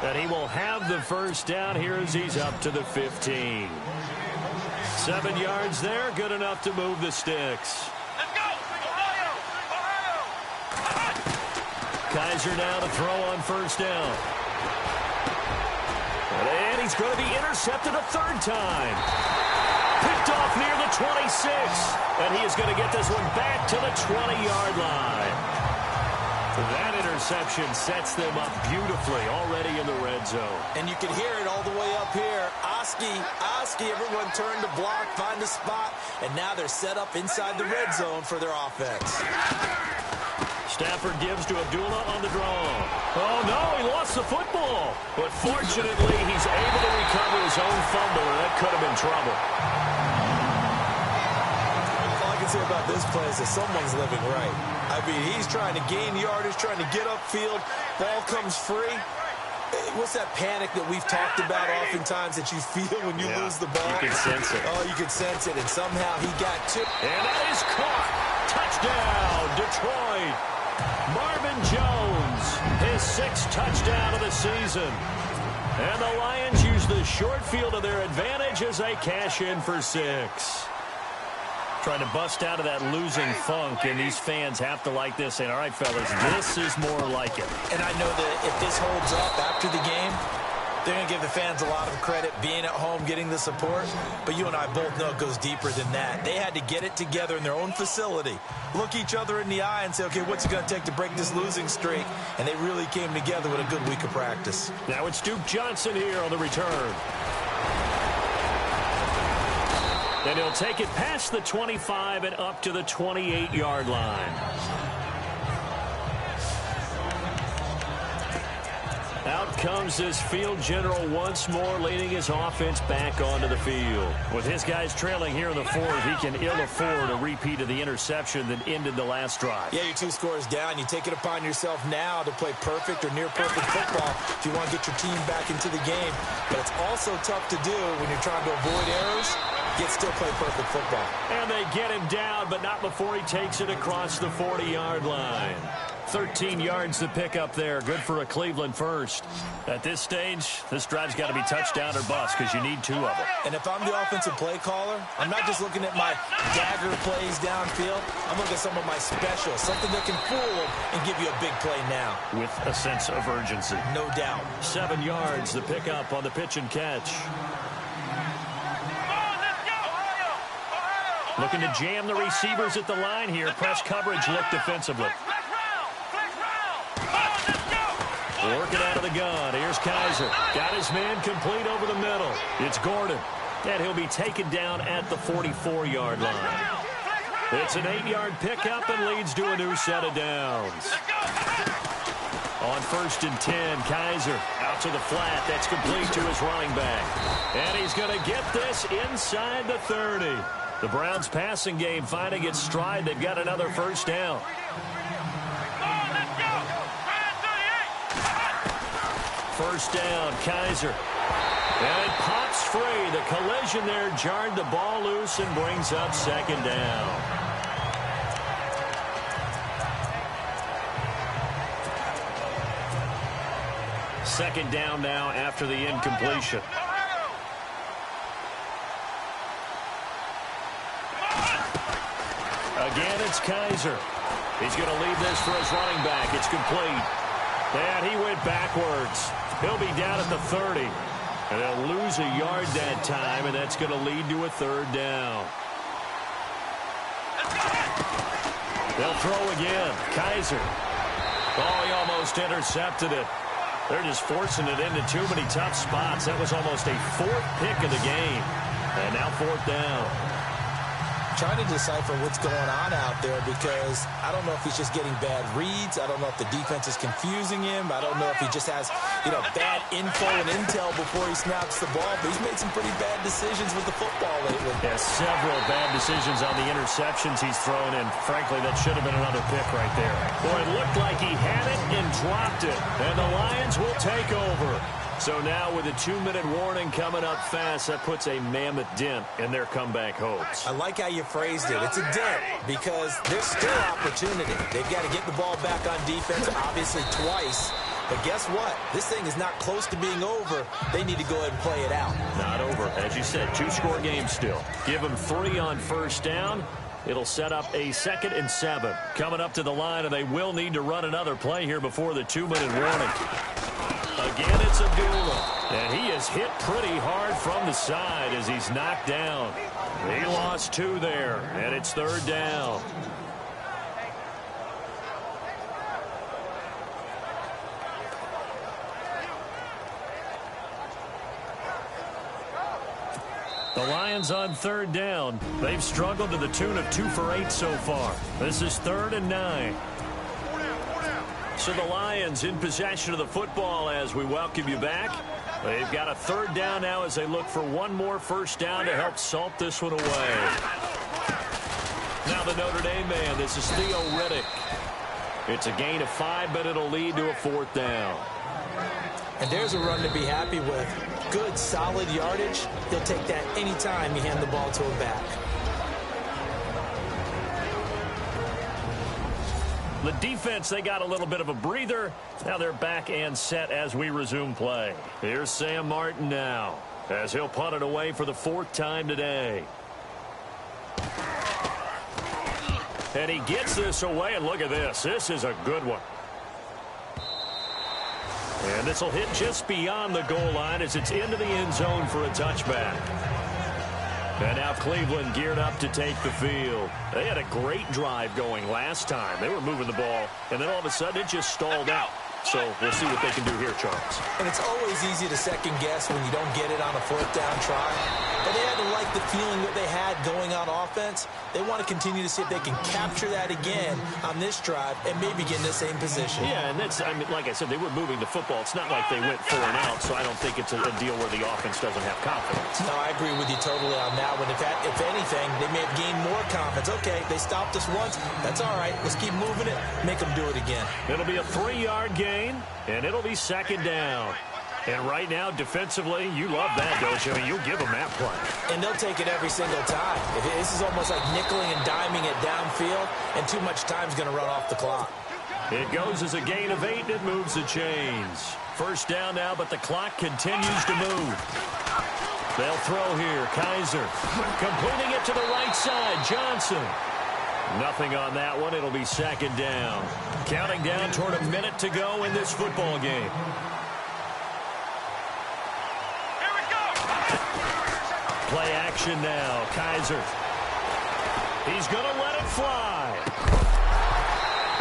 And he will have the first down here as he's up to the 15. 7 yards there, good enough to move the sticks. Kaiser now to throw on first down. And he's going to be intercepted a third time. Picked off near the 26. And he is going to get this one back to the 20-yard line. That interception sets them up beautifully already in the red zone. And you can hear it all the way up here. Oski, everyone turned to block, find a spot, and now they're set up inside the red zone for their offense. Stafford gives to Abdullah on the draw. Oh, no, he lost the football. But fortunately, he's able to recover his own fumble, and that could have been trouble. All I can say about this play is that someone's living right. I mean, he's trying to gain yardage, trying to get upfield. Ball comes free. What's that panic that we've talked about oftentimes that you feel when you lose the ball? You can sense it. Oh, you can sense it, and somehow he got two. And that is caught. Touchdown, Detroit. Marvin Jones, his 6th touchdown of the season. And the Lions use the short field to their advantage as they cash in for 6. Trying to bust out of that losing funk, and these fans have to like this, saying, all right, fellas, this is more like it. And I know that if this holds up after the game, they're going to give the fans a lot of credit being at home, getting the support. But you and I both know it goes deeper than that. They had to get it together in their own facility, look each other in the eye and say, okay, what's it going to take to break this losing streak? And they really came together with a good week of practice. Now it's Duke Johnson here on the return. And he'll take it past the 25 and up to the 28-yard line. Out comes this field general once more, leading his offense back onto the field. With his guys trailing here in the 4th, he can ill afford a repeat of the interception that ended the last drive. Yeah, you're 2 scores down. You take it upon yourself now to play perfect or near-perfect football if you want to get your team back into the game. But it's also tough to do when you're trying to avoid errors, yet still play perfect football. And they get him down, but not before he takes it across the 40-yard line. 13 yards to pick up there. Good for a Cleveland first. At this stage, this drive's got to be touchdown or bust because you need 2 of them. And if I'm the offensive play caller, I'm not just looking at my dagger plays downfield. I'm looking at some of my specials, something that can fool them and give you a big play now. With a sense of urgency. No doubt. 7 yards to pick up on the pitch and catch. Looking to jam the receivers at the line here. Press coverage look defensively. Working out of the gun. Here's Kaiser. Got his man complete over the middle. It's Gordon. And he'll be taken down at the 44-yard line. It's an 8-yard pickup and leads to a new set of downs. On 1st and 10, Kaiser out to the flat. That's complete to his running back. And he's going to get this inside the 30. The Browns passing game finding its stride. They've got another first down. First down, Kaiser. And it pops free. The collision there jarred the ball loose and brings up 2nd down. Second down now after the incompletion. Again, it's Kaiser. He's going to leave this for his running back. It's complete. And he went backwards. He'll be down at the 30. And they'll lose a yard that time, and that's going to lead to a 3rd down. They'll throw again. Kaiser. Oh, he almost intercepted it. They're just forcing it into too many tough spots. That was almost a 4th pick of the game. And now 4th down. trying to decipher what's going on out there because I don't know if he's just getting bad reads. I don't know if the defense is confusing him. I don't know if he just has, bad info and intel before he snaps the ball. But he's made some pretty bad decisions with the football lately. Yeah, several bad decisions on the interceptions he's thrown, and frankly, that should have been another pick right there. Boy, it looked like he had it and dropped it, and the Lions will take over. So now with a 2-minute warning coming up fast, that puts a mammoth dent in their comeback hopes. I like how you phrased it. It's a dent because there's still opportunity. They've got to get the ball back on defense, obviously twice. But guess what? This thing is not close to being over. They need to go ahead and play it out. Not over. As you said, 2-score game still. Give them 3 on first down. It'll set up a 2nd and 7. Coming up to the line, and they will need to run another play here before the 2-minute warning. Again, it's Abdullah, and he is hit pretty hard from the side as he's knocked down. He lost 2 there, and it's 3rd down. The Lions on 3rd down. They've struggled to the tune of 2 for 8 so far. This is 3rd and 9. So the Lions in possession of the football as we welcome you back. They've got a 3rd down now as they look for one more first down to help salt this one away. Now the Notre Dame man, this is Theo Riddick. It's a gain of 5, but it'll lead to a 4th down. And there's a run to be happy with. Good, solid yardage. He'll take that anytime you hand the ball to him back. The defense, they got a little bit of a breather. Now they're back and set as we resume play. Here's Sam Martin now as he'll punt it away for the 4th time today. And he gets this away, and look at this. This is a good one. And this will hit just beyond the goal line as it's into the end zone for a touchback. And now Cleveland geared up to take the field. They had a great drive going last time. They were moving the ball, and then all of a sudden it just stalled out. So we'll see what they can do here, Charles. And it's always easy to second guess when you don't get it on a 4th down try. But they had to like the feeling that they had going on offense. They want to continue to see if they can capture that again on this drive and maybe get in the same position. Yeah, and that's, I mean, like I said, they were moving the football. It's not like they went 4 and out, so I don't think it's a deal where the offense doesn't have confidence. No, I agree with you totally on that one. If anything, they may have gained more confidence. Okay, they stopped us once. That's all right. Let's keep moving it. Make them do it again. It'll be a 3-yard gain, and it'll be 2nd down. And right now, defensively, you love that, don't you? I mean, you'll give them that play. And they'll take it every single time. This is almost like nickeling and diming it downfield, and too much time's going to run off the clock. It goes as a gain of 8, and it moves the chains. First down now, but the clock continues to move. They'll throw here. Kaiser completing it to the right side. Johnson. Nothing on that one. It'll be 2nd down. Counting down toward a minute to go in this football game. Play action now. Kaiser. He's going to let it fly.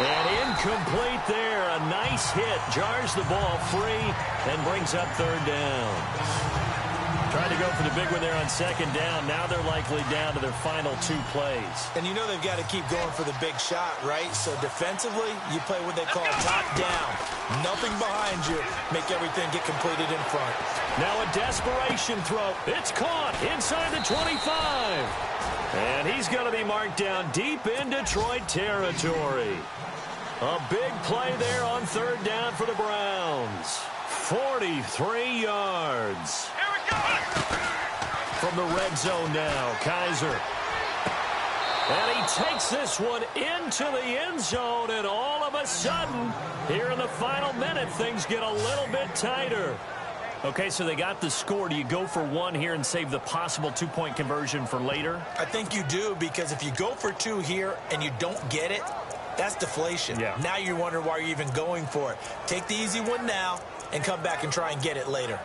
And incomplete there. A nice hit. Jars the ball free and brings up 3rd down. Trying to go for the big one there on 2nd down. Now they're likely down to their final 2 plays. And you know they've got to keep going for the big shot, right? So defensively, you play what they call top down. Nothing behind you. Make everything get completed in front. Now a desperation throw. It's caught inside the 25. And he's going to be marked down deep in Detroit territory. A big play there on 3rd down for the Browns. 43 yards. From the red zone now, Kaiser. And he takes this one into the end zone, and all of a sudden, here in the final minute, things get a little bit tighter. Okay, so they got the score. Do you go for 1 here and save the possible 2-point conversion for later? I think you do, because if you go for 2 here and you don't get it, that's deflation. Yeah. Now you wonder why you're even going for it. Take the easy one now and come back and try and get it later.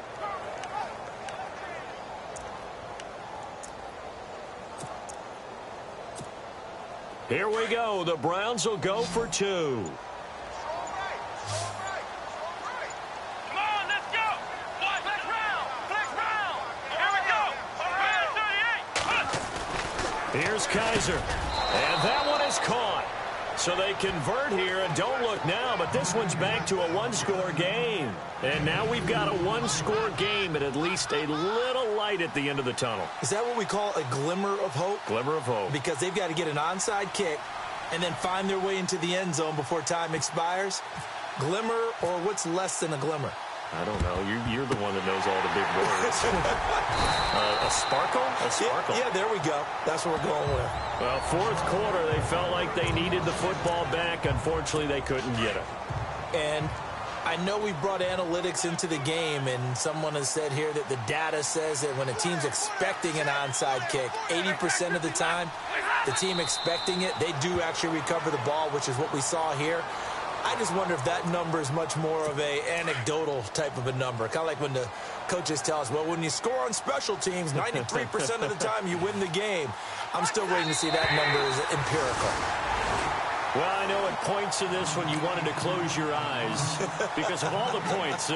Here we go. The Browns will go for 2. Here's Kaiser. And that one is caught. So they convert here, and don't look now, but this one's back to a one-score game. And now we've got a one-score game and at least a little light at the end of the tunnel. Is that what we call a glimmer of hope? Glimmer of hope. Because they've got to get an onside kick and then find their way into the end zone before time expires. Glimmer, or what's less than a glimmer? I don't know. You're the one that knows all the big words. A sparkle? A sparkle. Yeah, there we go. That's what we're going with. Well, fourth quarter, they felt like they needed the football back. Unfortunately, they couldn't get it. And I know we brought analytics into the game, and someone has said here that the data says that when a team's expecting an onside kick, 80% of the time, the team expecting it, they do actually recover the ball, which is what we saw here. I just wonder if that number is much more of a anecdotal type of a number. Kind of like when the coaches tell us, well, when you score on special teams, 93% of the time you win the game. I'm still waiting to see that number is empirical. Well, I know at points in this one you wanted to close your eyes because of all the points.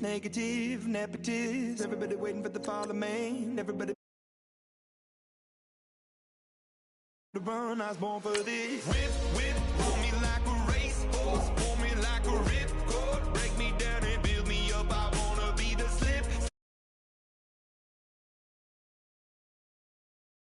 Negative, nepotist, everybody waiting for the fall of man, everybody to run, I was born for this. Whip, whip, pull me like a racehorse, pull me like a ripcord, break me down